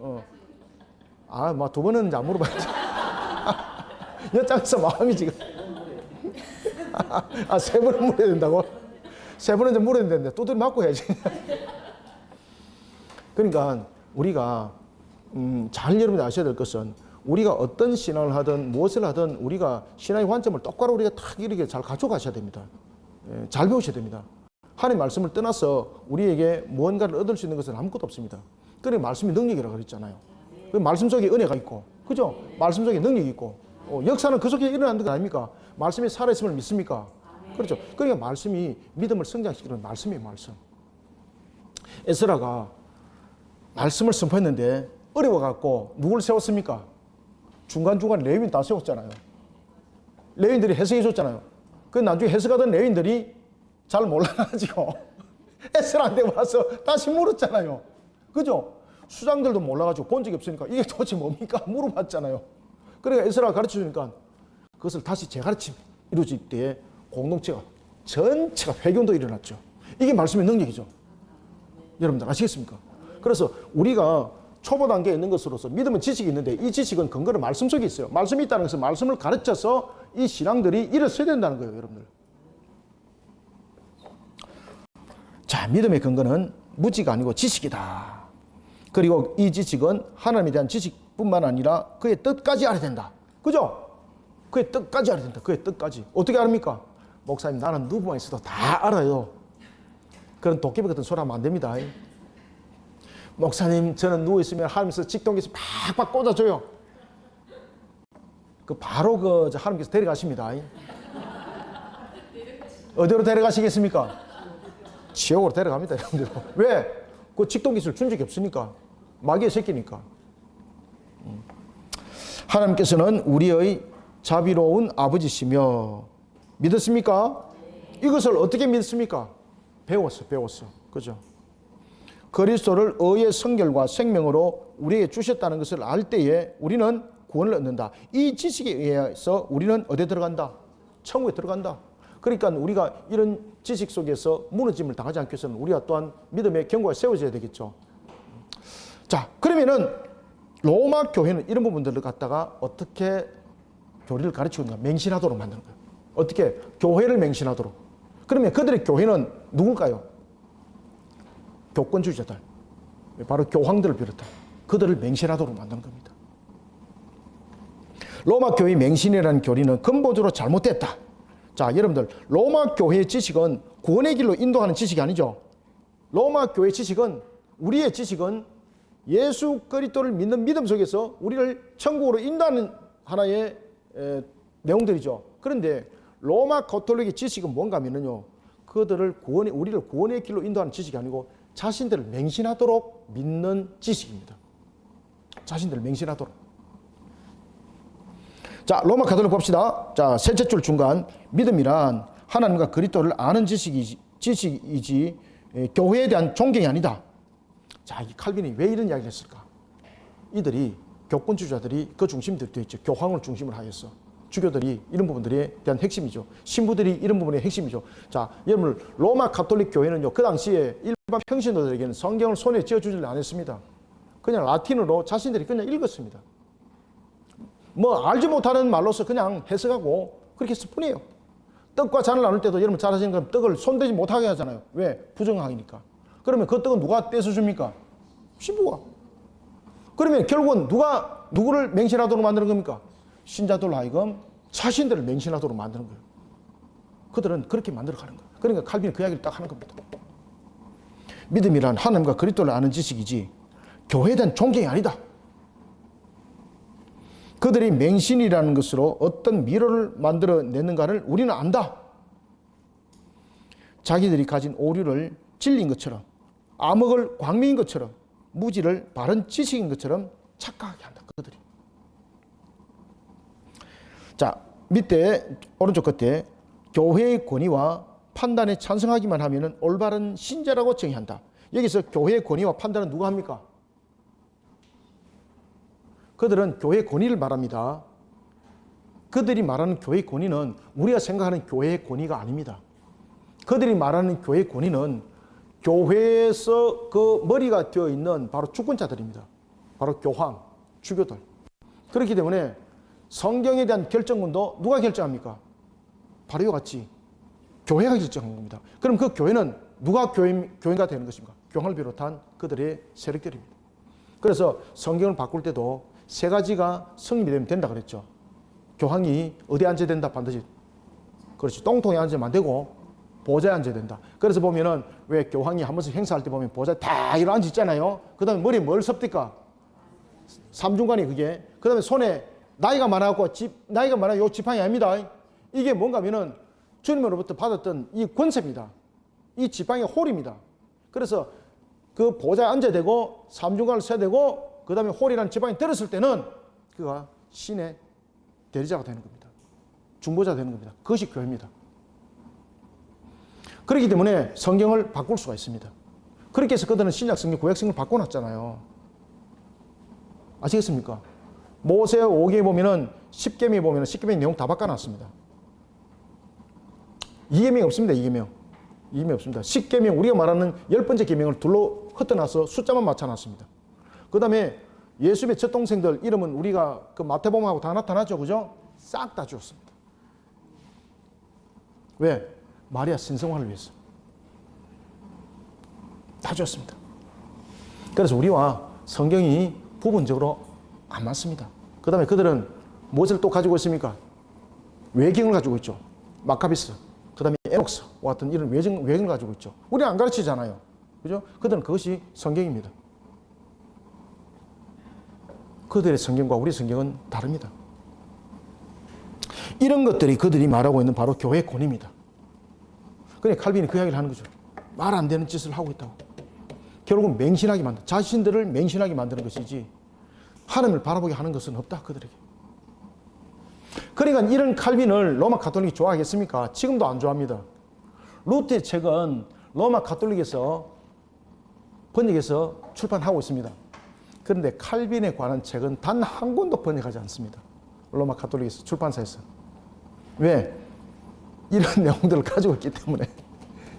뭐 두 번은 안 물어봐야지. 여장에서 마음이 지금. 세 번은 물어야 된다고? 세 번은 좀 물어야 되는데 두드려 맞고 해야지. 그러니까 우리가 잘 여러분들 아셔야 될 것은 우리가 어떤 신앙을 하든 무엇을 하든 우리가 신앙의 관점을 똑바로 우리가 탁 이렇게 잘 가져가셔야 됩니다. 잘 배우셔야 됩니다. 하나님의 말씀을 떠나서 우리에게 무언가를 얻을 수 있는 것은 아무것도 없습니다. 그래 말씀이 능력이라고 그랬잖아요. 그 말씀 속에 은혜가 있고, 그죠? 말씀 속에 능력이 있고, 역사는 그 속에 일어나는 것 아닙니까? 말씀이 살아있음을 믿습니까? 그렇죠. 그러니까 말씀이 믿음을 성장시키는 말씀이에요, 말씀. 에스라가 말씀을 선포했는데 어려워갖고 누굴 세웠습니까? 중간중간 레위인 다 세웠잖아요. 레위인들이 해석해 줬잖아요. 그 나중에 해석하던 레위인들이 잘 몰라가지고 에스라한테 와서 다시 물었잖아요. 그죠? 수장들도 몰라가지고 본 적이 없으니까 이게 도대체 뭡니까? 물어봤잖아요. 그러니까 에스라가 가르쳐 주니까 그것을 다시 재가르침 이루어질 때에 공동체가 전체가 회개운동이 일어났죠. 이게 말씀의 능력이죠. 여러분들 아시겠습니까? 그래서 우리가 초보 단계에 있는 것으로서 믿음은 지식이 있는데 이 지식은 근거는 말씀 속에 있어요. 말씀이 있다는 것은 말씀을 가르쳐서 이 신앙들이 일어서야 된다는 거예요, 여러분들. 자, 믿음의 근거는 무지가 아니고 지식이다. 그리고 이 지식은 하나님에 대한 지식뿐만 아니라 그의 뜻까지 알아야 된다. 그죠? 그의 뜻까지 알아야 된다. 그의 뜻까지. 어떻게 알합니까? 목사님, 나는 누구만 있어도 다 알아요. 그런 도깨비 같은 소리 하면 안 됩니다. 목사님, 저는 누워있으면 하나님께서 직동기에서 팍팍 꽂아줘요. 바로 하나님께서 데려가십니다. 어디로 데려가시겠습니까? 지옥으로 데려갑니다, 여러분들. 왜? 그 직동기술 준 적이 없으니까. 마귀의 새끼니까. 하나님께서는 우리의 자비로운 아버지시며 믿었습니까? 이것을 어떻게 믿습니까? 배웠어. 그죠? 그리스도를 의의 성결과 생명으로 우리에게 주셨다는 것을 알 때에 우리는 구원을 얻는다. 이 지식에 의해서 우리는 어디에 들어간다? 천국에 들어간다. 그러니까 우리가 이런 지식 속에서 무너짐을 당하지 않기 위해서는 우리가 또한 믿음의 견고가 세워져야 되겠죠. 자, 그러면은 로마 교회는 이런 부분들을 갖다가 어떻게 교리를 가르치는가? 맹신하도록 만드는 거예요. 어떻게? 교회를 맹신하도록. 그러면 그들의 교회는 누굴까요? 교권주의자들. 바로 교황들을 비롯한 그들을 맹신하도록 만드는 겁니다. 로마 교회 맹신이라는 교리는 근본적으로 잘못됐다. 자, 여러분들, 로마 교회의 지식은 구원의 길로 인도하는 지식이 아니죠. 로마 교회의 지식은, 우리의 지식은 예수 그리스도를 믿는 믿음 속에서 우리를 천국으로 인도하는 하나의 내용들이죠. 그런데 로마 가톨릭의 지식은 뭔가 하면요, 그들을 우리를 구원의 길로 인도하는 지식이 아니고 자신들을 맹신하도록 믿는 지식입니다. 자신들을 맹신하도록. 자, 로마 가톨릭 봅시다. 자, 셋째 줄 중간, 믿음이란 하나님과 그리스도를 아는 지식이지 교회에 대한 존경이 아니다. 자, 이 칼빈이 왜 이런 이야기를 했을까? 이들이 교권주의자들이 그 중심이 되어 있죠. 교황을 중심으로 하여서 주교들이 이런 부분들에 대한 핵심이죠. 신부들이 이런 부분의 핵심이죠. 자, 여러분, 로마 가톨릭 교회는요, 그 당시에 일반 평신도들에게는 성경을 손에 쥐어주지를 않았습니다. 그냥 라틴어로 자신들이 그냥 읽었습니다. 뭐 알지 못하는 말로서 그냥 해석하고 그렇게 했을 뿐이에요. 떡과 잔을 나눌 때도 여러분 잘 아시는 것처럼 떡을 손대지 못하게 하잖아요. 왜? 부정하니까. 그러면 그 떡은 누가 떼서줍니까? 신부가. 그러면 결국은 누구를 맹신하도록 만드는 겁니까? 신자들로 하여금 자신들을 맹신하도록 만드는 거예요. 그들은 그렇게 만들어 가는 거예요. 그러니까 칼빈이 그 이야기를 딱 하는 겁니다. 믿음이란 하나님과 그리스도를 아는 지식이지 교회에 대한 존경이 아니다. 그들이 맹신이라는 것으로 어떤 미로를 만들어내는가를 우리는 안다. 자기들이 가진 오류를 진리인 것처럼, 암흑을 광명인 것처럼, 무지를 바른 지식인 것처럼 착각하게 한다. 그들이. 자, 밑에 오른쪽 끝에 교회의 권위와 판단에 찬성하기만 하면 올바른 신자라고 정의한다. 여기서 교회의 권위와 판단은 누가 합니까? 그들은 교회의 권위를 말합니다. 그들이 말하는 교회의 권위는 우리가 생각하는 교회의 권위가 아닙니다. 그들이 말하는 교회의 권위는 교회에서 그 머리가 되어 있는 바로 주권자들입니다. 바로 교황, 주교들. 그렇기 때문에 성경에 대한 결정권도 누가 결정합니까? 바로 이와 같이 교회가 결정한 겁니다. 그럼 그 교회는 누가 교회가 되는 것입니까? 교황을 비롯한 그들의 세력들입니다. 그래서 성경을 바꿀 때도 세 가지가 성립이 되면 된다 그랬죠. 교황이 어디에 앉아야 된다? 반드시. 그렇지. 똥통에 앉으면 안 되고 보좌에 앉아야 된다. 그래서 보면은 왜 교황이 한 번씩 행사할 때 보면 보좌에 다 이렇게 앉아 있잖아요. 그 다음에 머리에 뭘 섭니까? 삼중간이 그게. 그 다음에 손에 나이가 많아갖고 나이가 많아 요 지팡이 아닙니다. 이게 뭔가 하면은 주님으로부터 받았던 이 권세입니다. 이 지팡이가 홀입니다. 그래서 그 보좌에 앉아야 되고 삼중간을 써야 되고 그 다음에 홀이라는 지팡이 들었을 때는 그가 신의 대리자가 되는 겁니다. 중보자 되는 겁니다. 그것이 교회입니다. 그렇기 때문에 성경을 바꿀 수가 있습니다. 그렇게 해서 그들은 신약 성경, 구약 성경을 바꿔놨잖아요. 아시겠습니까? 모세 오경에 보면은 10계명에 보면은 10계명 내용 다 바꿔놨습니다. 2계명 없습니다. 2계명 없습니다. 10계명 우리가 말하는 10번째 계명을 둘로 흩어놔서 숫자만 맞춰놨습니다. 그 다음에 예수님의 첫 동생들 이름은 우리가 그 마태복음하고 다 나타났죠. 그죠? 싹 다 주었습니다. 왜? 마리아 신성화를 위해서. 다 주었습니다. 그래서 우리와 성경이 부분적으로 안 맞습니다. 그 다음에 그들은 무엇을 또 가지고 있습니까? 외경을 가지고 있죠. 마카비스, 그 다음에 에녹스와 같은 이런 외경을 가지고 있죠. 우리는 안 가르치잖아요. 그죠? 그들은 그것이 성경입니다. 그들의 성경과 우리 성경은 다릅니다. 이런 것들이 그들이 말하고 있는 바로 교회의 권위입니다. 그러니까 칼빈이 그 이야기를 하는 거죠. 말 안 되는 짓을 하고 있다고. 결국은 맹신하게 만든, 자신들을 맹신하게 만드는 것이지 하나님을 바라보게 하는 것은 없다 그들에게. 그러니까 이런 칼빈을 로마 가톨릭이 좋아하겠습니까? 지금도 안 좋아합니다. 루트의 책은 로마 가톨릭에서 번역해서 출판하고 있습니다. 그런데 칼빈에 관한 책은 단 한 권도 번역하지 않습니다. 로마 가톨릭에서 출판사에서. 왜? 이런 내용들을 가지고 있기 때문에.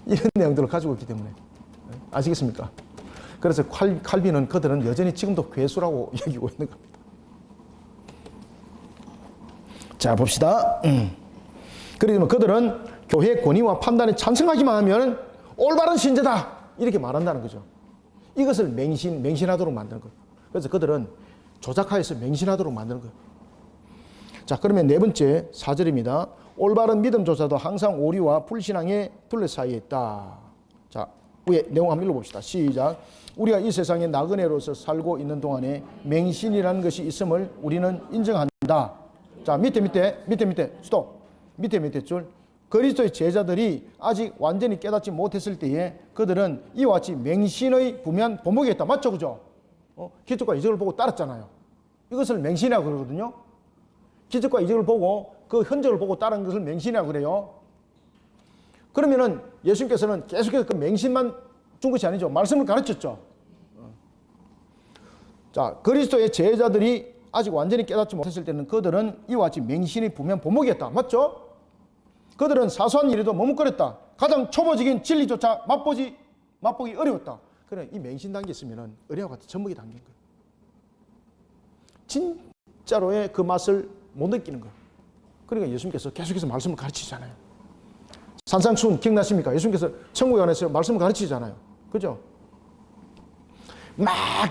이런 내용들을 가지고 있기 때문에. 아시겠습니까? 그래서 칼빈은 그들은 여전히 지금도 괴수라고 여기고 있는 겁니다. 자, 봅시다. 그러면 그들은 교회의 권위와 판단에 찬성하기만 하면 올바른 신자다 이렇게 말한다는 거죠. 이것을 맹신하도록 만드는 거예요. 그래서 그들은 조작하여서 맹신하도록 만드는 거예요. 자, 그러면 네 번째 4절입니다. 올바른 믿음조차도 항상 오류와 불신앙에 둘러싸여 있다. 자, 위에 내용 한번 읽어봅시다. 시작. 우리가 이 세상에 나그네로서 살고 있는 동안에 맹신이라는 것이 있음을 우리는 인정한다. 자, 밑에 스톱. 밑에 줄. 그리스도의 제자들이 아직 완전히 깨닫지 못했을 때에 그들은 이와 같이 맹신의 부면 본보기했다. 맞죠? 그죠? 기적과 이적을 보고 따랐잖아요. 이것을 맹신이라고 그러거든요. 기적과 이적을 보고 그 흔적을 보고 따른 것을 맹신이라고 그래요. 그러면은 예수님께서는 계속해서 그 맹신만 준 것이 아니죠. 말씀을 가르쳤죠. 자, 그리스도의 제자들이 아직 완전히 깨닫지 못했을 때는 그들은 이와 같이 맹신의 부면 본보기했다. 맞죠? 그들은 사소한 일에도 머뭇거렸다. 가장 초보적인 진리조차 맛보기 어려웠다. 그래, 이 맹신 단계 있으면 어려와 같은 젖먹이 단계인 거예요. 진짜로의 그 맛을 못 느끼는 거예요. 그러니까 예수님께서 계속해서 말씀을 가르치잖아요. 산상수훈 기억나십니까? 예수님께서 천국에 관해서 말씀을 가르치잖아요. 그죠? 막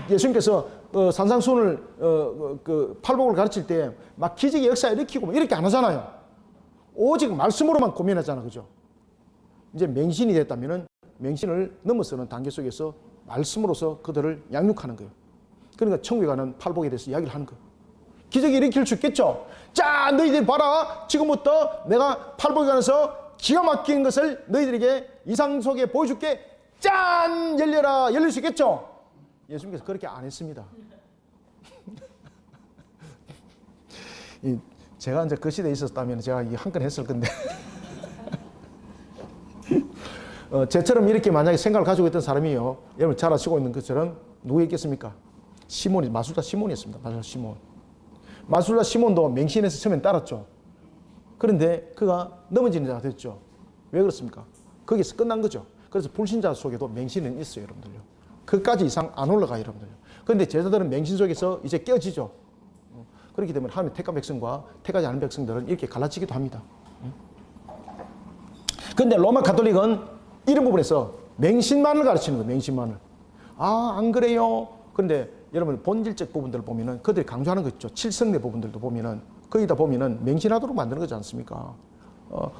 예수님께서 산상수훈을 그 팔복을 가르칠 때 막 기적의 역사에 일으키고 이렇게 안 하잖아요. 오직 말씀으로만 고민하잖아. 그죠? 이제 맹신이 됐다면은 맹신을 넘어서는 단계 속에서 말씀으로서 그들을 양육하는 거예요. 그러니까 천국에 가는 팔복에 대해서 이야기를 하는 거예요. 기적이 일으킬 수 있겠죠? 자, 너희들 봐라. 지금부터 내가 팔복에 관해서 기가 막힌 것을 너희들에게 이상 속에 보여줄게. 짠! 열려라. 열릴 수 있겠죠? 예수님께서 그렇게 안 했습니다. 제가 이제 그 시대에 있었다면 제가 한 건 했을 건데. 제처럼 이렇게 만약에 생각을 가지고 있던 사람이요. 여러분 잘 아시고 있는 것처럼 누구였겠습니까? 마술사 시몬이었습니다. 마술사 시몬도 맹신에서 처음엔 따랐죠. 그런데 그가 넘어지는 자가 됐죠. 왜 그렇습니까? 거기서 끝난 거죠. 그래서 불신자 속에도 맹신은 있어요, 여러분들요. 그까지 이상 안 올라가요, 여러분들요. 그런데 제자들은 맹신 속에서 이제 깨어지죠. 그렇기 때문에 하나님의 택한 백성과 택하지 않은 백성들은 이렇게 갈라지기도 합니다. 그런데 로마 가톨릭은 이런 부분에서 맹신만을 가르치는 거예요. 맹신만을. 아, 안 그래요? 그런데 여러분 본질적 부분들을 보면은 그들이 강조하는 거 있죠. 칠성내 부분들도 보면은 거기다 보면은 맹신하도록 만드는 거지 않습니까?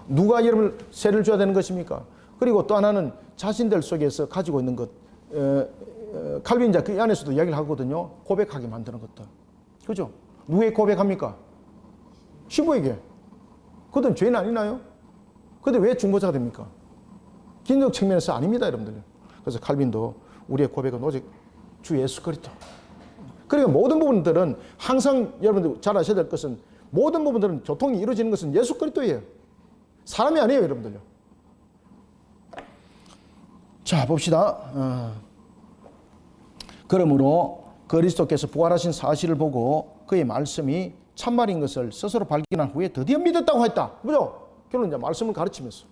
누가 여러분 세를 줘야 되는 것입니까? 그리고 또 하나는 자신들 속에서 가지고 있는 것, 칼빈자 그 안에서도 이야기를 하거든요. 고백하게 만드는 것들. 그죠? 누구에게 고백합니까? 시부에게. 그들은 죄는 아니나요? 근데 왜 중보자가 됩니까? 기능적 측면에서 아닙니다, 여러분들. 그래서 칼빈도 우리의 고백은 오직 주 예수 그리스도. 그러니까 모든 부분들은 항상 여러분들 잘 아셔야 될 것은 모든 부분들은 교통이 이루어지는 것은 예수 그리스도예요. 사람이 아니에요, 여러분들요. 자, 봅시다. 그러므로 그리스도께서 부활하신 사실을 보고 그의 말씀이 참말인 것을 스스로 발견한 후에 드디어 믿었다고 했다. 그죠? 결론 이제 말씀을 가르치면서.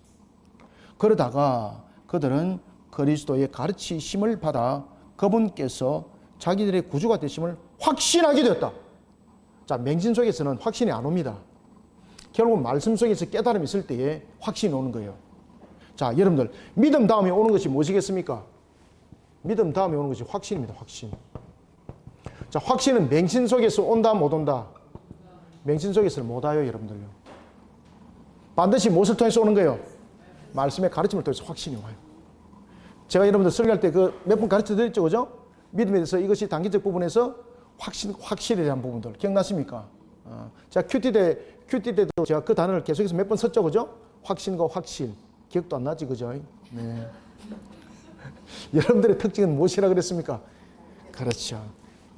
그러다가 그들은 그리스도의 가르치심을 받아 그분께서 자기들의 구주가 되심을 확신하게 되었다. 자, 맹신 속에서는 확신이 안 옵니다. 결국은 말씀 속에서 깨달음이 있을 때에 확신이 오는 거예요. 자, 여러분들 믿음 다음에 오는 것이 무엇이겠습니까? 믿음 다음에 오는 것이 확신입니다. 확신. 자, 확신은 맹신 속에서 온다 못 온다? 맹신 속에서는 못 와요, 여러분들요. 반드시 무엇을 통해서 오는 거예요? 말씀의 가르침을 통해서 확신이 와요. 제가 여러분들 설교할 때 그 몇 번 가르쳐 드렸죠, 그죠? 믿음에 대해서 이것이 단기적 부분에서 확실에 대한 부분들 기억나십니까? 제가 큐티 때도 제가 그 단어를 계속해서 몇 번 썼죠, 그죠? 확신과 확실. 기억도 안 나지, 그죠? 네. 여러분들의 특징은 무엇이라 그랬습니까? 그렇죠.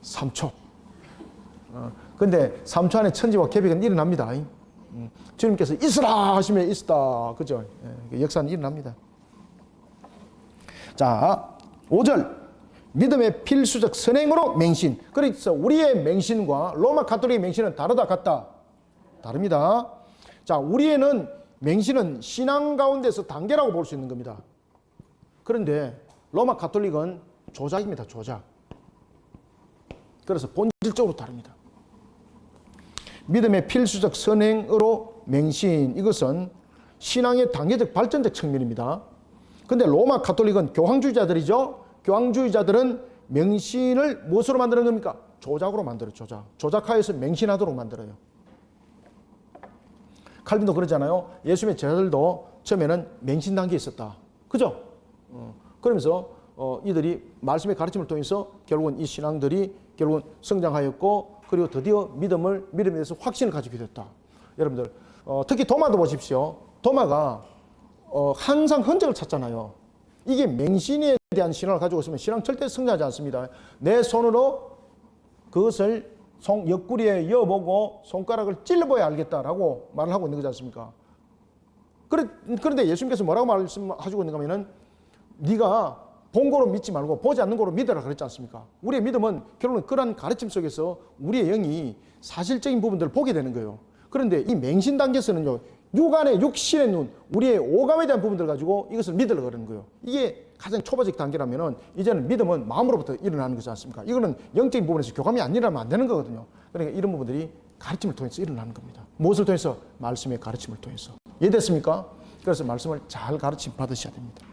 3초. 근데 3초 안에 천지와 계획은 일어납니다. 주님께서 있으라 하시면 있다. 그죠? 역사는 일어납니다. 자, 5절. 믿음의 필수적 선행으로 맹신. 그래서 우리의 맹신과 로마 가톨릭의 맹신은 다르다, 같다? 다릅니다. 자, 우리에는 맹신은 신앙 가운데서 단계라고 볼 수 있는 겁니다. 그런데 로마 가톨릭은 조작입니다. 조작. 그래서 본질적으로 다릅니다. 믿음의 필수적 선행으로 맹신, 이것은 신앙의 단계적 발전적 측면입니다. 근데 로마 가톨릭은 교황주의자들이죠. 교황주의자들은 맹신을 무엇으로 만드는 겁니까? 조작으로 만들어요. 조작하여서 맹신하도록 만들어요. 칼빈도 그러잖아요. 예수님의 제자들도 처음에는 맹신 단계에 있었다. 그죠? 그러면서 이들이 말씀의 가르침을 통해서 결국은 이 신앙들이 결국은 성장하였고, 그리고 드디어 믿음에 대해서 확신을 가지게 됐다. 여러분들 특히 도마도 보십시오. 도마가 항상 흔적을 찾잖아요. 이게 맹신에 대한 신앙을 가지고 있으면 신앙 절대 성장하지 않습니다. 내 손으로 그것을 옆구리에 이어보고 손가락을 찔러봐야 알겠다라고 말을 하고 있는 거지 않습니까? 그런데 예수님께서 뭐라고 말씀하시고 있는가 하면은 네가 본 거로 믿지 말고 보지 않는 거로 믿으라 그랬지 않습니까? 우리의 믿음은 결국은 그러한 가르침 속에서 우리의 영이 사실적인 부분들을 보게 되는 거예요. 그런데 이 맹신 단계에서는요, 육안의 육신의 눈, 우리의 오감에 대한 부분들을 가지고 이것을 믿으려고 그러는 거예요. 이게 가장 초보적 단계라면은 이제는 믿음은 마음으로부터 일어나는 거지 않습니까? 이거는 영적인 부분에서 교감이 안 일어나면 안 되는 거거든요. 그러니까 이런 부분들이 가르침을 통해서 일어나는 겁니다. 무엇을 통해서? 말씀의 가르침을 통해서. 이해됐습니까? 그래서 말씀을 잘 가르침 받으셔야 됩니다.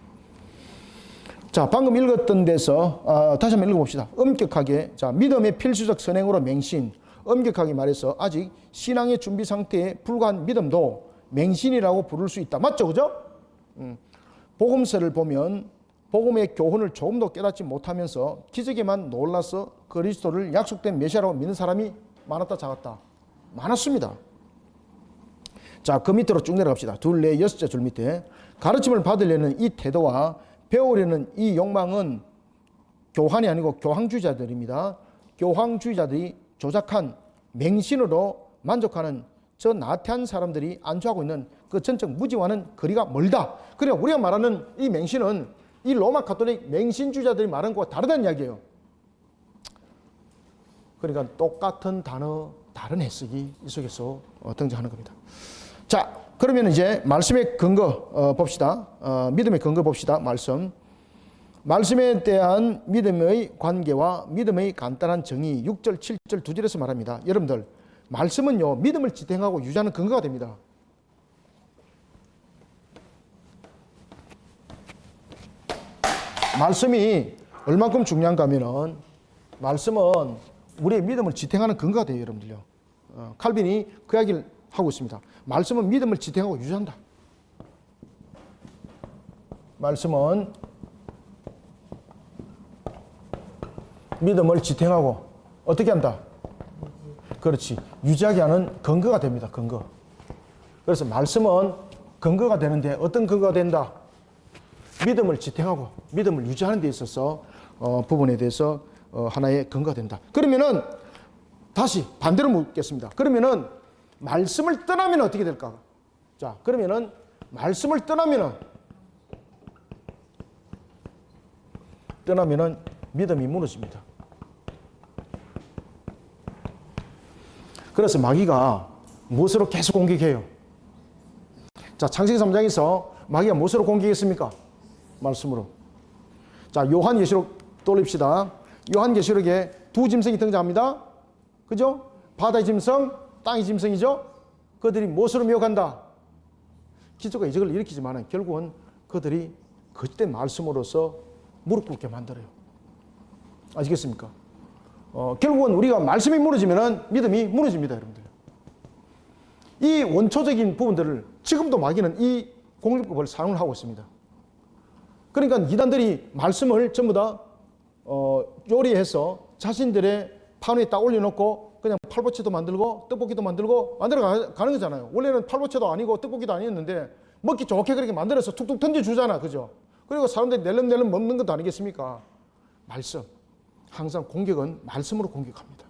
자, 방금 읽었던 데서 다시 한번 읽어봅시다. 엄격하게, 자, 믿음의 필수적 선행으로 맹신. 엄격하게 말해서 아직 신앙의 준비 상태에 불과한 믿음도 맹신이라고 부를 수 있다. 맞죠? 그죠? 복음서를 보면 복음의 교훈을 조금도 깨닫지 못하면서 기적에만 놀라서 그리스도를 약속된 메시아라고 믿는 사람이 많았다, 작았다? 많았습니다. 자, 그 밑으로 쭉 내려갑시다. 둘, 넷, 여섯째 줄 밑에. 가르침을 받으려는 이 태도와 배우려는 이 욕망은 교환이 아니고 교황주의자들입니다. 교황주의자들이 조작한 맹신으로 만족하는 저 나태한 사람들이 안주하고 있는 그 전적 무지와는 거리가 멀다. 그러니까 우리가 말하는 이 맹신은 이 로마 가톨릭 맹신주의자들이 말하는 것과 다르다는 이야기예요. 그러니까 똑같은 단어, 다른 해석이 이 속에서 등장하는 겁니다. 자, 그러면 이제 말씀의 근거 봅시다. 믿음의 근거 봅시다. 말씀에 대한 믿음의 관계와 믿음의 간단한 정의 6절, 7절 두 절에서 말합니다. 여러분들, 말씀은요, 믿음을 지탱하고 유지하는 근거가 됩니다. 말씀이 얼마큼 중요한가 하면은 말씀은 우리의 믿음을 지탱하는 근거가 돼요, 여러분들요. 칼빈이 그 이야기를 하고 있습니다. 말씀은 믿음을 지탱하고 유지한다. 말씀은 믿음을 지탱하고 어떻게 한다? 그렇지. 유지하게 하는 근거가 됩니다. 근거. 그래서 말씀은 근거가 되는데 어떤 근거가 된다? 믿음을 지탱하고 믿음을 유지하는 데 있어서 부분에 대해서 하나의 근거가 된다. 그러면은 다시 반대로 묻겠습니다. 그러면은 말씀을 떠나면 어떻게 될까? 자, 그러면은 말씀을 떠나면은 믿음이 무너집니다. 그래서 마귀가 무엇으로 계속 공격해요? 자, 창세기 3장에서 마귀가 무엇으로 공격했습니까? 말씀으로. 자, 요한계시록 돌립시다. 요한계시록에 두 짐승이 등장합니다. 그죠? 바다의 짐승, 땅의 짐승이죠? 그들이 무엇으로 미혹한다? 기적과 이적을 일으키지만 결국은 그들이 거짓된 말씀으로서 무릎 꿇게 만들어요. 아시겠습니까? 결국은 우리가 말씀이 무너지면 믿음이 무너집니다, 여러분들. 이 원초적인 부분들을 지금도 마귀는 이 공격법을 사용을 하고 있습니다. 그러니까 이단들이 말씀을 전부 다 요리해서 자신들의 판 위에 딱 올려놓고 그냥 팔보채도 만들고 떡볶이도 만들고 만들어 가는 거잖아요. 원래는 팔보채도 아니고 떡볶이도 아니었는데 먹기 좋게 그렇게 만들어서 툭툭 던져주잖아. 그죠? 그리고 사람들이 낼름낼름 먹는 것도 아니겠습니까? 말씀. 항상 공격은 말씀으로 공격합니다.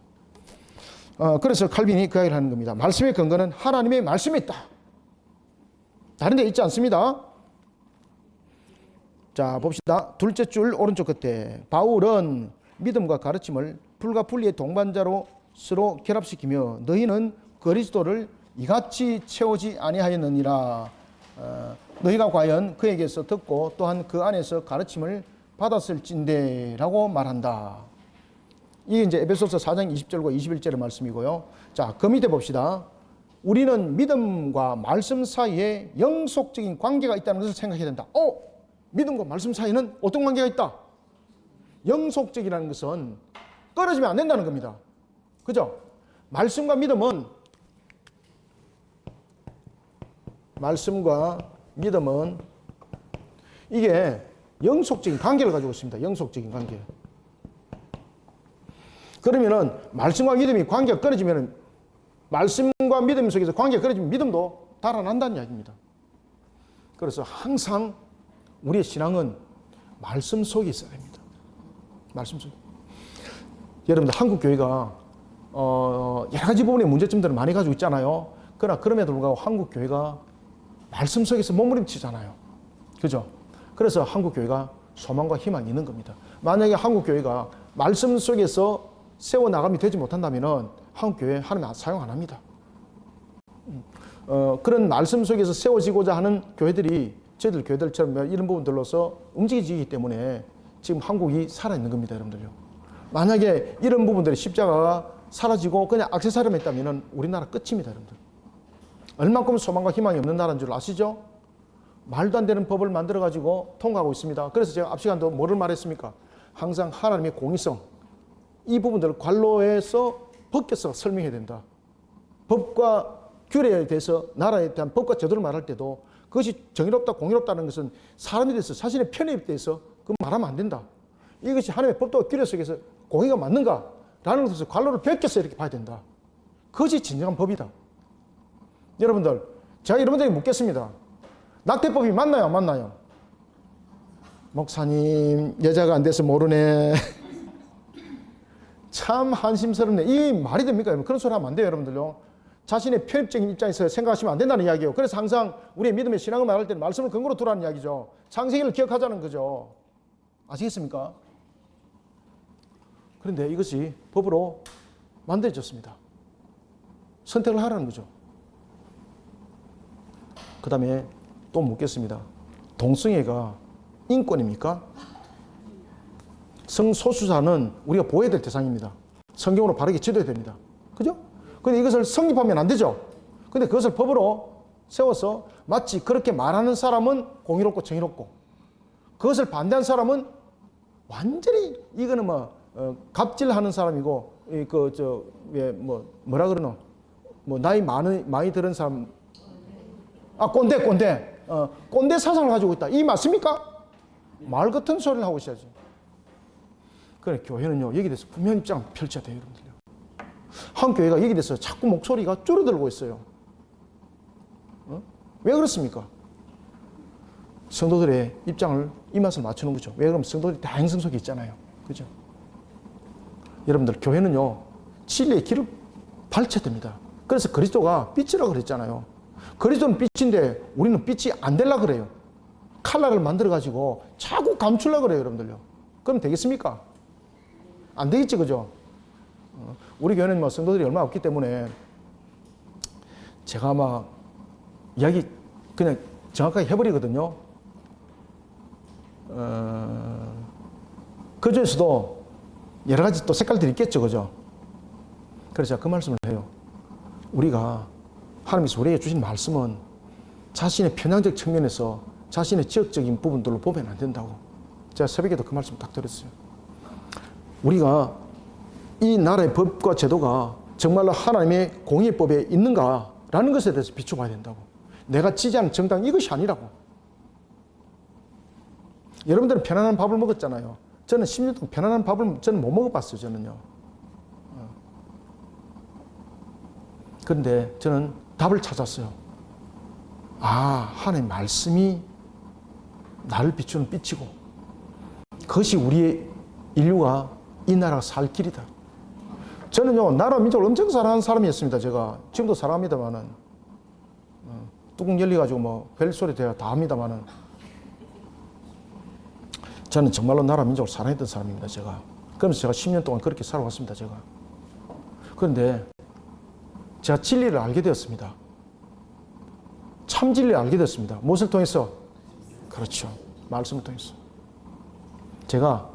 그래서 칼빈이 그 이야기를 하는 겁니다. 말씀의 근거는 하나님의 말씀에 있다. 다른 데 있지 않습니다. 자, 봅시다. 둘째 줄 오른쪽 끝에 바울은 믿음과 가르침을 불과 분리의 동반자로 서로 결합시키며 너희는 그리스도를 이같이 채우지 아니하였느니라. 너희가 과연 그에게서 듣고 또한 그 안에서 가르침을 받았을진데 라고 말한다. 이게 이제 에베소서 4장 20절과 21절의 말씀이고요. 자, 그 밑에 봅시다. 우리는 믿음과 말씀 사이에 영속적인 관계가 있다는 것을 생각해야 된다. 믿음과 말씀 사이에는 어떤 관계가 있다? 영속적이라는 것은 끊어지면 안 된다는 겁니다. 그죠? 말씀과 믿음은 이게 영속적인 관계를 가지고 있습니다. 영속적인 관계. 그러면은 말씀과 믿음이 관계가 끊어지면은 말씀과 믿음 속에서 관계가 끊어지면 믿음도 달아난다는 이야기입니다. 그래서 항상 우리의 신앙은 말씀 속에 있어야 됩니다. 말씀 속에. 여러분들 한국 교회가 여러 가지 부분의 문제점들을 많이 가지고 있잖아요. 그러나 그럼에도 불구하고 한국 교회가 말씀 속에서 몸부림치잖아요. 그죠? 그래서 한국 교회가 소망과 희망이 있는 겁니다. 만약에 한국 교회가 말씀 속에서 세워 나감이 되지 못한다면은 한국 교회 하나님 사용 안 합니다. 그런 말씀 속에서 세워지고자 하는 교회들이 저희들 교회들처럼 이런 부분들로서 움직이기 때문에 지금 한국이 살아있는 겁니다, 여러분들요. 만약에 이런 부분들이 십자가가 사라지고 그냥 액세서리만 있다면 우리나라 끝입니다, 여러분들. 얼만큼 소망과 희망이 없는 나라인 줄 아시죠? 말도 안 되는 법을 만들어가지고 통과하고 있습니다. 그래서 제가 앞 시간도 뭐를 말했습니까? 항상 하나님의 공의성, 이 부분들을 관로에서 벗겨서 설명해야 된다. 법과 규례에 대해서 나라에 대한 법과 제도를 말할 때도 그것이 정의롭다, 공의롭다는 것은 사람에 대해서 자신의 편에 대해서 그 말하면 안 된다. 이것이 하나님의 법도와 규례 속에서 공의가 맞는가라는 것을 관로를 벗겨서 이렇게 봐야 된다. 그것이 진정한 법이다. 여러분들, 제가 여러분들에게 묻겠습니다. 낙태법이 맞나요, 안 맞나요? 목사님, 여자가 안 돼서 모르네. 참 한심스럽네. 이 말이 됩니까? 그런 소리 하면 안 돼요, 여러분들요. 자신의 편입적인 입장에서 생각하시면 안 된다는 이야기예요. 그래서 항상 우리의 믿음의 신앙을 말할 때는 말씀을 근거로 두라는 이야기죠. 창세기를 기억하자는 거죠. 아시겠습니까? 그런데 이것이 법으로 만들어졌습니다. 선택을 하라는 거죠. 그 다음에 또 묻겠습니다. 동성애가 인권입니까? 성소수자는 우리가 보호해야 될 대상입니다. 성경으로 바르게 지도해야 됩니다. 그죠? 근데 이것을 성립하면 안 되죠. 근데 그것을 법으로 세워서 마치 그렇게 말하는 사람은 공의롭고 정의롭고 그것을 반대한 사람은 완전히 이거는 갑질하는 사람이고 뭐라 그러노? 나이 많이 들은 사람 꼰대 사상을 가지고 있다. 이 맞습니까? 말 같은 소리를 하고 있어야지. 그래, 교회는요, 여기에 대해서 분명 입장을 펼쳐야 돼요, 여러분들요. 한 교회가 여기에 대해서 자꾸 목소리가 줄어들고 있어요. 왜 그렇습니까? 성도들의 입장을 이 맛을 맞추는 거죠. 왜 그러면 성도들이 다양성 속에 있잖아요. 그죠? 여러분들, 교회는요, 진리의 길을 밝혀야 됩니다. 그래서 그리스도가 빛이라고 그랬잖아요. 그리스도는 빛인데 우리는 빛이 안 되려고 그래요. 칼라를 만들어가지고 자꾸 감추려고 그래요, 여러분들요. 그럼 되겠습니까? 안 되겠지, 그죠? 우리 교회는 성도들이 얼마 없기 때문에 제가 아마 이야기 그냥 정확하게 해버리거든요. 그 중에서도 여러 가지 또 색깔들이 있겠죠, 그죠? 그래서 제가 그 말씀을 해요. 우리가 하나님께서 우리에게 주신 말씀은 자신의 편향적 측면에서 자신의 지역적인 부분들로 보면 안 된다고. 제가 새벽에도 그 말씀 딱 드렸어요. 우리가 이 나라의 법과 제도가 정말로 하나님의 공의법에 있는가라는 것에 대해서 비춰봐야 된다고. 내가 지지하는 정당 이것이 아니라고. 여러분들은 편안한 밥을 먹었잖아요. 저는 10년 동안 편안한 밥을 저는 못 먹어봤어요, 저는요. 그런데 저는 답을 찾았어요. 하나님 말씀이 나를 비추는 빛이고 그것이 우리의 인류가 이 나라가 살 길이다. 저는요, 나라 민족을 엄청 사랑하는 사람이었습니다. 제가 지금도 사랑합니다만은 뚜껑 열려가지고 벨소리 대야 다 합니다만은 저는 정말로 나라 민족을 사랑했던 사람입니다. 제가 그러면서 제가 10년 동안 그렇게 살아왔습니다. 제가. 그런데 제가 진리를 알게 되었습니다. 참 진리를 알게 되었습니다. 무엇을 통해서? 그렇죠. 말씀을 통해서. 제가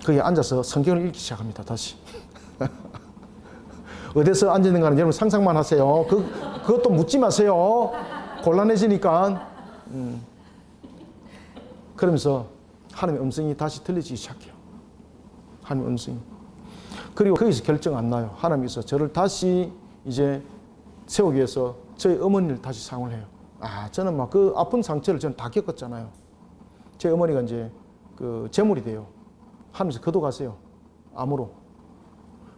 거기에 앉아서 성경을 읽기 시작합니다. 다시. 어디서 앉았는가는 여러분 상상만 하세요. 그것도 묻지 마세요. 곤란해지니까. 그러면서 하나님의 음성이 다시 들리기 시작해요. 하나님의 음성이. 그리고 거기서 결정 안 나요. 하나님께서 저를 다시 이제 세우기 위해서 저희 어머니를 다시 상을 해요. 저는 막 그 아픈 상처를 저는 다 겪었잖아요. 제 어머니가 이제 그 제물이 돼요. 하면서 거둬가세요. 암으로.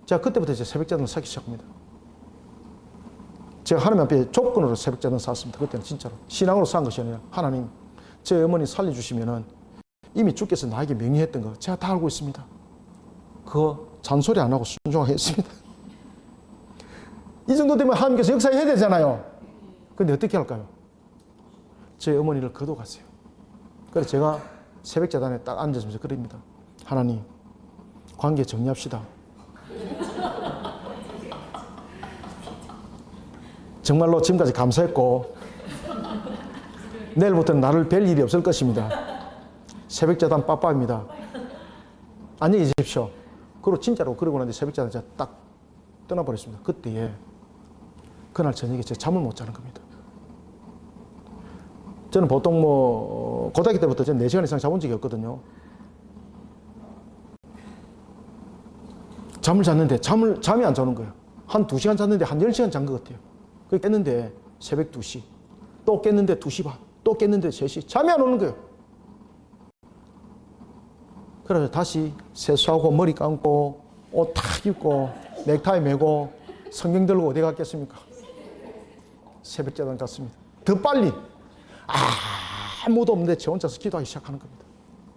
제가 그때부터 이제 새벽자단을 사기 시작합니다. 제가 하나님 앞에 조건으로 새벽자단을 샀습니다. 그때는 진짜로. 신앙으로 산 것이 아니라 하나님, 제 어머니 살려주시면은 이미 주께서 나에게 명령했던 거 제가 다 알고 있습니다. 그거 잔소리 안 하고 순종하게 했습니다. 이 정도 되면 하나님께서 역사해야 되잖아요. 근데 어떻게 할까요? 제 어머니를 거둬가세요. 그래서 제가 새벽자단에 딱 앉아서면서 그럽니다. 하나님, 관계 정리합시다. 정말로 지금까지 감사했고 내일부터는 나를 뵐 일이 없을 것입니다. 새벽자단 빠빠입니다. 안녕히 계십시오. 그리고 진짜로 그러고 나서 새벽자단 제가 딱 떠나버렸습니다. 그때에 그날 저녁에 제가 잠을 못 자는 겁니다. 저는 보통 고등학교 때부터 저는 4시간 이상 자본 적이 없거든요. 잠을 잤는데 잠이 안 자는 거예요. 한 2시간 잤는데 한 10시간 잔 것 같아요. 그래서 깼는데 새벽 2시, 또 깼는데 2시 반, 또 깼는데 3시. 잠이 안 오는 거예요. 그래서 다시 세수하고 머리 감고 옷 탁 입고 넥타이 메고 성경 들고 어디 갔겠습니까? 새벽자단 갔습니다. 더 빨리 아무도 없는데 저 혼자서 기도하기 시작하는 겁니다.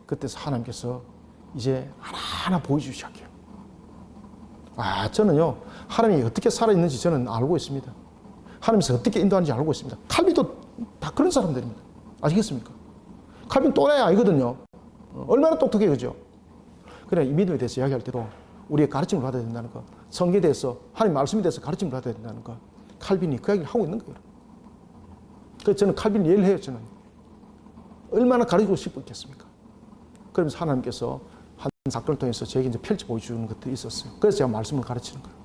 그때서 하나님께서 이제 하나하나 보여주기 시작해요. 저는요 하나님이 어떻게 살아있는지 저는 알고 있습니다. 하나님께서 어떻게 인도하는지 알고 있습니다. 칼빈도 다 그런 사람들입니다. 아시겠습니까? 칼빈 또라이 아니거든요. 얼마나 똑똑해요, 그죠? 그래, 이 믿음에 대해서 이야기할 때도 우리의 가르침을 받아야 된다는 거, 성경에 대해서, 하나님 말씀에 대해서 가르침을 받아야 된다는 거, 칼빈이 그 이야기를 하고 있는 거예요. 그래서 저는 칼빈 이해를 해요, 저는. 얼마나 가르치고 싶었겠습니까? 그러면서 하나님께서 한 사건을 통해서 저에게 이제 펼쳐 보여주는 것들이 있었어요. 그래서 제가 말씀을 가르치는 거예요.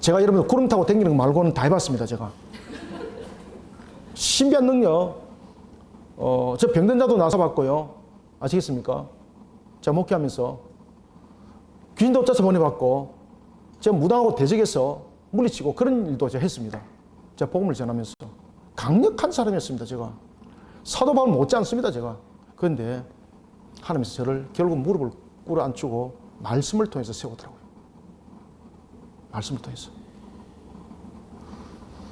제가 여러분들 구름 타고 다니는 거 말고는 다 해봤습니다, 제가. 신비한 능력, 저 병든 자도 나서봤고요. 아시겠습니까? 제가 목회하면서 귀신도 쫓아 보내봤고, 제가 무당하고 대적해서 물리치고 그런 일도 제가 했습니다. 제가 복음을 전하면서. 강력한 사람이었습니다, 제가. 사도 바울 못지 않습니다, 제가. 그런데 하나님께서 저를 결국 무릎을 꿇어 앉히고 말씀을 통해서 세우더라고요. 말씀을 통해서.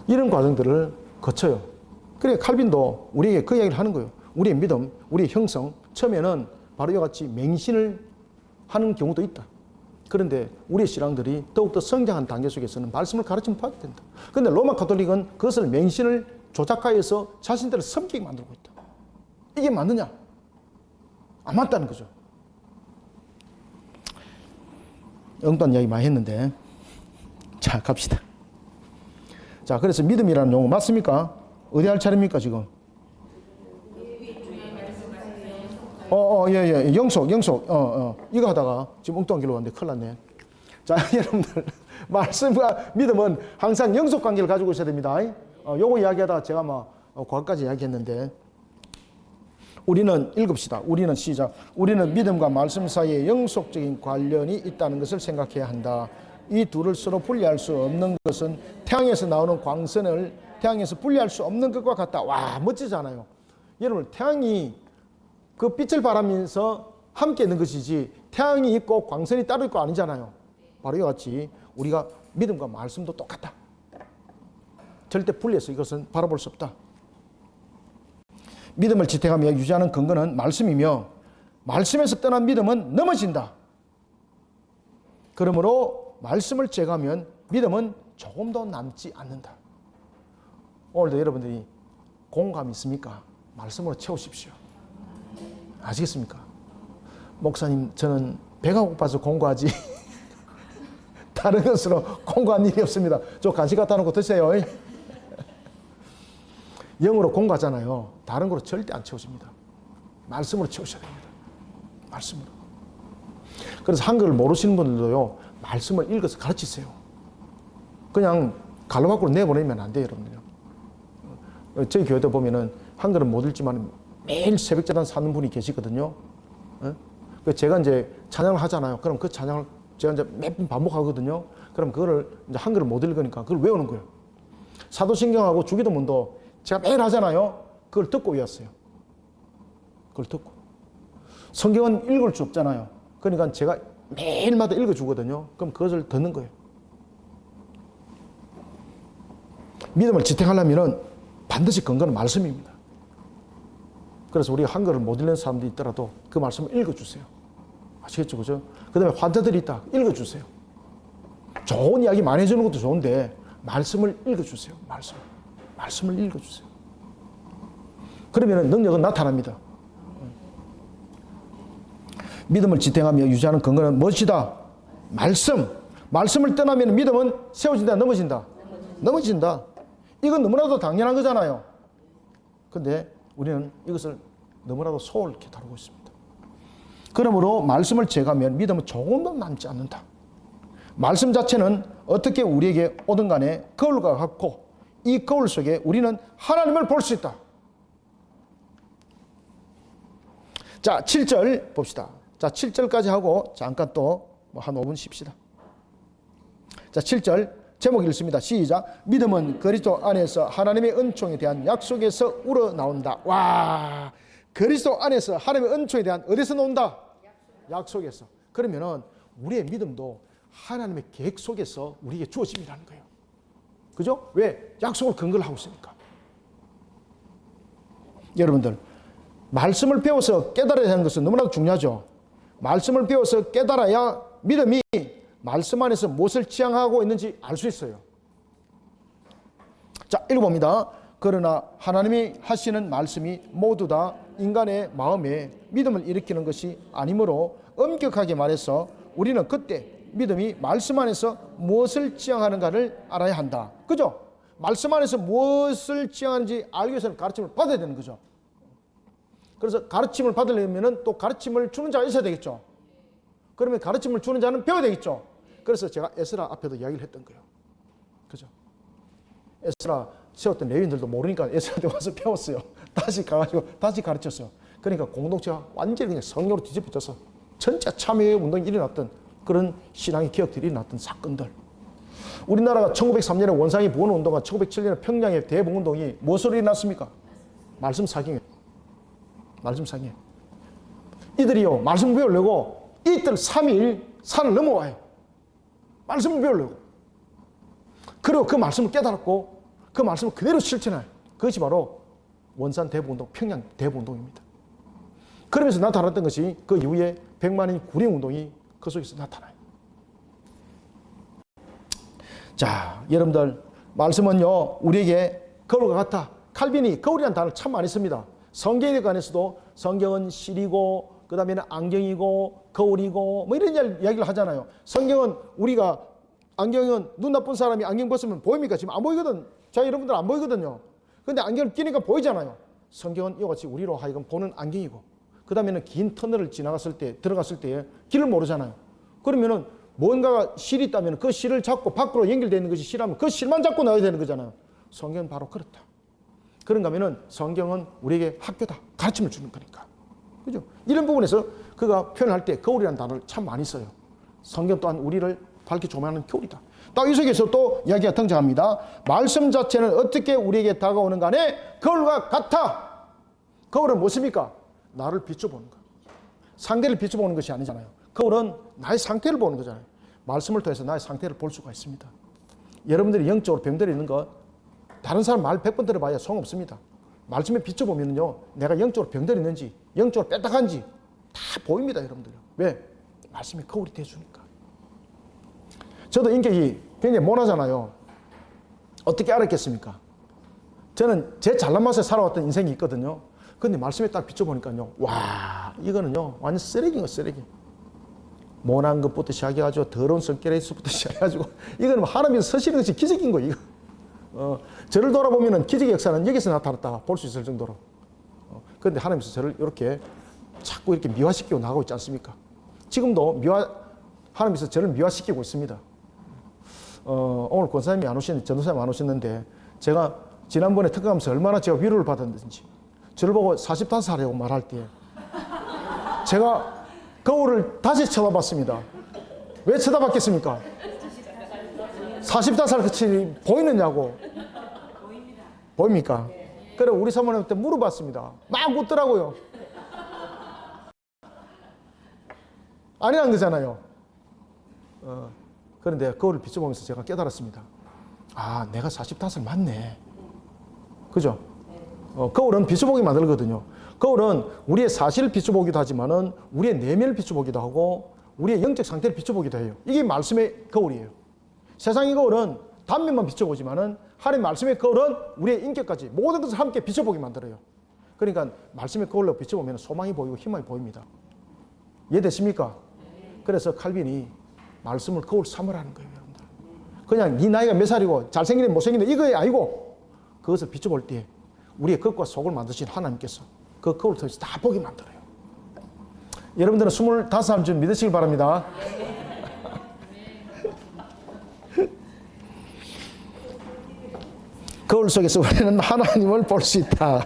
이런 과정들을 거쳐요. 그래, 칼빈도 우리에게 그 이야기를 하는 거예요. 우리의 믿음, 우리의 형성, 처음에는 바로 이와 같이 맹신을 하는 경우도 있다. 그런데 우리의 신앙들이 더욱더 성장한 단계 속에서는 말씀을 가르치면 받아야 된다. 그런데 로마 가톨릭은 그것을 맹신을 조작하여서 자신들을 섬기게 만들고 있다. 이게 맞느냐? 안 맞다는 거죠. 엉뚱한 이야기 많이 했는데, 자, 갑시다. 자, 그래서 믿음이라는 용어 맞습니까? 어디 할 차례입니까, 지금? 예. 영속. 이거 하다가 지금 엉뚱한 길로 왔는데 큰일 났네. 자, 여러분들. 말씀과 믿음은 항상 영속 관계를 가지고 있어야 됩니다. 요거 이야기하다가 제가 거기까지 이야기했는데, 우리는 읽읍시다. 우리는 시작. 우리는 믿음과 말씀 사이에 영속적인 관련이 있다는 것을 생각해야 한다. 이 둘을 서로 분리할 수 없는 것은 태양에서 나오는 광선을 태양에서 분리할 수 없는 것과 같다. 와, 멋지잖아요. 여러분, 태양이 그 빛을 발하면서 함께 있는 것이지 태양이 있고 광선이 따로 있고 아니잖아요. 바로 이와 같이 우리가 믿음과 말씀도 똑같다. 절대 분리해서 이것은 바라볼 수 없다. 믿음을 지탱하며 유지하는 근거는 말씀이며 말씀에서 떠난 믿음은 넘어진다. 그러므로 말씀을 제거하면 믿음은 조금도 남지 않는다. 오늘도 여러분들이 공감 있습니까? 말씀으로 채우십시오. 아시겠습니까? 목사님, 저는 배가 고파서 공부하지 다른 것으로 공부한 일이 없습니다. 저 간식 갖다 놓고 드세요. 영으로 공부하잖아요. 다른 거로 절대 안 채워집니다. 말씀으로 채우셔야 됩니다. 말씀으로. 그래서 한글을 모르시는 분들도요, 말씀을 읽어서 가르치세요. 그냥 갈로 밖으로 내보내면 안 돼요, 여러분들요. 저희 교회도 보면은 한글은 못 읽지만 매일 새벽자단 사는 분이 계시거든요. 제가 이제 찬양을 하잖아요. 그럼 그 찬양을 제가 이제 몇 번 반복하거든요. 그럼 그거를 이제 한글을 못 읽으니까 그걸 외우는 거예요. 사도신경하고 주기도문도 제가 매일 하잖아요. 그걸 듣고 외웠어요. 그걸 듣고. 성경은 읽을 수 없잖아요. 그러니까 제가 매일마다 읽어주거든요. 그럼 그것을 듣는 거예요. 믿음을 지탱하려면 반드시 근거는 말씀입니다. 그래서 우리가 한글을 못 읽는 사람들이 있더라도 그 말씀을 읽어주세요. 아시겠죠? 그죠? 그 다음에 환자들이 있다. 읽어주세요. 좋은 이야기 많이 해주는 것도 좋은데 말씀을 읽어주세요. 말씀을 읽어주세요. 그러면 능력은 나타납니다. 믿음을 지탱하며 유지하는 근거는 무엇이다? 말씀을 떠나면 믿음은 세워진다, 넘어진다? 넘어진다. 이건 너무나도 당연한 거잖아요. 근데 우리는 이것을 너무나도 소홀히 다루고 있습니다. 그러므로 말씀을 제거하면 믿음은 조금도 남지 않는다. 말씀 자체는 어떻게 우리에게 오든 간에 거울과 같고 이 거울 속에 우리는 하나님을 볼 수 있다. 자, 7절 봅시다. 자, 7절까지 하고 잠깐 또 한 5분 쉽시다. 자, 7절 제목 읽습니다. 시작. 믿음은 그리스도 안에서 하나님의 은총에 대한 약속에서 우러나온다. 와, 그리스도 안에서 하나님의 은총에 대한 어디서 나온다? 약속에서. 그러면은 우리의 믿음도 하나님의 계획 속에서 우리에게 주어짐이라는 거예요. 그죠? 왜? 약속을 근거를 하고 있으니까. 여러분들, 말씀을 배워서 깨달아야 하는 것은 너무나도 중요하죠. 말씀을 배워서 깨달아야 믿음이 말씀 안에서 무엇을 지향하고 있는지 알 수 있어요. 자, 읽어봅니다. 그러나 하나님이 하시는 말씀이 모두 다 인간의 마음에 믿음을 일으키는 것이 아니므로 엄격하게 말해서 우리는 그때 믿음이 말씀 안에서 무엇을 지향하는가를 알아야 한다. 그죠? 말씀 안에서 무엇을 지향하는지 알기 위해서는 가르침을 받아야 되는 거죠. 그래서 가르침을 받으려면 또 가르침을 주는 자가 있어야 되겠죠. 그러면 가르침을 주는 자는 배워야 되겠죠. 그래서 제가 에스라 앞에도 이야기를 했던 거예요. 그죠? 에스라 세웠던 레위인들도 모르니까 에스라한테 와서 배웠어요. 다시 가가지고 다시 가르쳤어요. 그러니까 공동체가 완전히 그냥 성령으로 뒤집혀져서 전체 참여 운동이 일어났던 그런 신앙의 기억들이 일어났던 사건들. 우리나라가 1903년에 원상이 부원운동과 1907년에 평양의 대봉운동이 무엇으로 일어났습니까? 말씀 사경이에요. 말씀 사경이에요. 이들이요, 말씀 배우려고 이틀 3일 산을 넘어와요. 말씀을 배우려고. 그리고 그 말씀을 깨달았고 그 말씀을 그대로 실천해요. 그것이 바로 원산 대부운동, 평양 대부운동입니다. 그러면서 나타났던 것이 그 이후에 100만인 구령운동이 그 속에서 나타나요. 자, 여러분들, 말씀은요 우리에게 거울과 같아. 칼빈이 거울이라는 단어를 참 많이 씁니다. 성경에 관해서도 성경은 실이고 그 다음에는 안경이고 거울이고 뭐 이런 이야기를 하잖아요. 성경은 우리가 안경은 눈 나쁜 사람이 안경 벗으면 보입니까? 지금 안 보이거든. 자, 여러분들 안 보이거든요. 근데 안경을 끼니까 보이잖아요. 성경은 이와 같이 우리로 하여금 보는 안경이고 그 다음에는 긴 터널을 지나갔을 때 들어갔을 때 길을 모르잖아요. 그러면은 뭔가가 실이 있다면 그 실을 잡고 밖으로 연결되어 있는 것이 실하면 그 실만 잡고 나와야 되는 거잖아요. 성경은 바로 그렇다. 그런가 하면은 성경은 우리에게 학교다. 가르침을 주는 거니까. 그죠? 이런 부분에서 그가 표현할 때 거울이라는 단어를 참 많이 써요. 성경 또한 우리를 밝게 조명하는 교리다. 또 이 속에서 또 이야기가 등장합니다. 말씀 자체는 어떻게 우리에게 다가오는 간에 거울과 같아. 거울은 무엇입니까? 나를 비춰보는 것. 상대를 비춰보는 것이 아니잖아요. 거울은 나의 상태를 보는 거잖아요. 말씀을 통해서 나의 상태를 볼 수가 있습니다. 여러분들이 영적으로 병들어 있는 것 다른 사람 말 100번 들어봐야 소용없습니다. 말씀에 비춰보면요 내가 영적으로 병들어 있는지 영적으로 빼딱한지 다 보입니다. 여러분들. 왜? 말씀이 거울이 돼주니까. 저도 인격이 굉장히 모나잖아요. 어떻게 알았겠습니까? 저는 제 잘난 맛에 살아왔던 인생이 있거든요. 근데 말씀에 딱 비춰보니까요, 와, 이거는요, 완전 쓰레기인 거 쓰레기. 모난 것부터 시작해가지고, 더러운 성격에서부터 시작해가지고, 이거는 하나님이 서시는 것이 기적인 거예요, 이거. 저를 돌아보면은 기적의 역사는 여기서 나타났다 볼 수 있을 정도로. 그런데 하나님께서 저를 이렇게 자꾸 이렇게 미화시키고 나가고 있지 않습니까? 지금도 하나님께서 저를 미화시키고 있습니다. 오늘 권사님이 안 오셨는데, 전도사님 안 오셨는데, 제가 지난번에 특강하면서 얼마나 제가 위로를 받았는지, 저를 보고 45살이라고 말할 때, 제가 거울을 다시 쳐다봤습니다. 왜 쳐다봤겠습니까? 45살 끝이 보이느냐고. 보입니까? 그래, 우리 사모님한테 물어봤습니다. 막 웃더라고요. 아니란 거잖아요. 그런데 거울을 비춰보면서 제가 깨달았습니다. 아, 내가 45살 맞네. 그죠? 거울은 비춰보기 만들거든요. 거울은 우리의 사실을 비춰보기도 하지만은 우리의 내면을 비춰보기도 하고 우리의 영적 상태를 비춰보기도 해요. 이게 말씀의 거울이에요. 세상의 거울은 단면만 비춰보지만은 하나님 말씀의 거울은 우리의 인격까지 모든 것을 함께 비춰보게 만들어요. 그러니까 말씀의 거울로 비춰보면 소망이 보이고 희망이 보입니다. 이해되십니까? 그래서 칼빈이 말씀을 거울 삼으라는 거예요, 여러분들. 그냥 네 나이가 몇 살이고 잘생기네 못생기네 이거에 아니고 그것을 비춰볼 때 우리의 겉과 속을 만드신 하나님께서 그 거울을 통해서 다 보게 만들어요. 여러분들은 25살 좀 믿으시길 바랍니다. 거울 속에서 우리는 하나님을 볼 수 있다.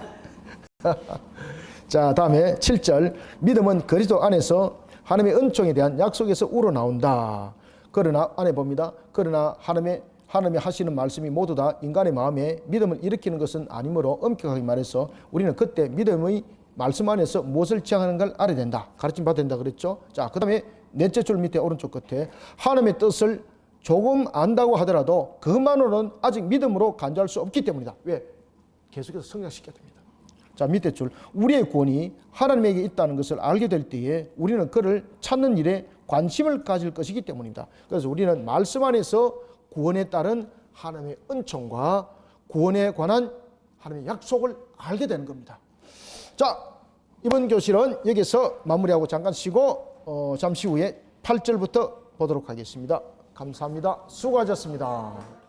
자, 다음에 7절. 믿음은 그리스도 안에서 하나님의 은총에 대한 약속에서 우러나온다. 그러나 안에 봅니다. 그러나 하나님이 하시는 말씀이 모두 다 인간의 마음에 믿음을 일으키는 것은 아니므로 엄격하게 말해서 우리는 그때 믿음의 말씀 안에서 무엇을 지향하는 걸 알아야 된다. 가르침 받아야 된다 그랬죠. 자, 그 다음에 넷째 줄 밑에 오른쪽 끝에 하나님의 뜻을 조금 안다고 하더라도 그것만으로는 아직 믿음으로 간주할 수 없기 때문이다. 왜? 계속해서 성장시켜야 됩니다. 자, 밑에 줄. 우리의 구원이 하나님에게 있다는 것을 알게 될 때에 우리는 그를 찾는 일에 관심을 가질 것이기 때문입니다. 그래서 우리는 말씀 안에서 구원에 따른 하나님의 은총과 구원에 관한 하나님의 약속을 알게 되는 겁니다. 자, 이번 교실은 여기서 마무리하고 잠깐 쉬고 잠시 후에 8절부터 보도록 하겠습니다. 감사합니다. 수고하셨습니다.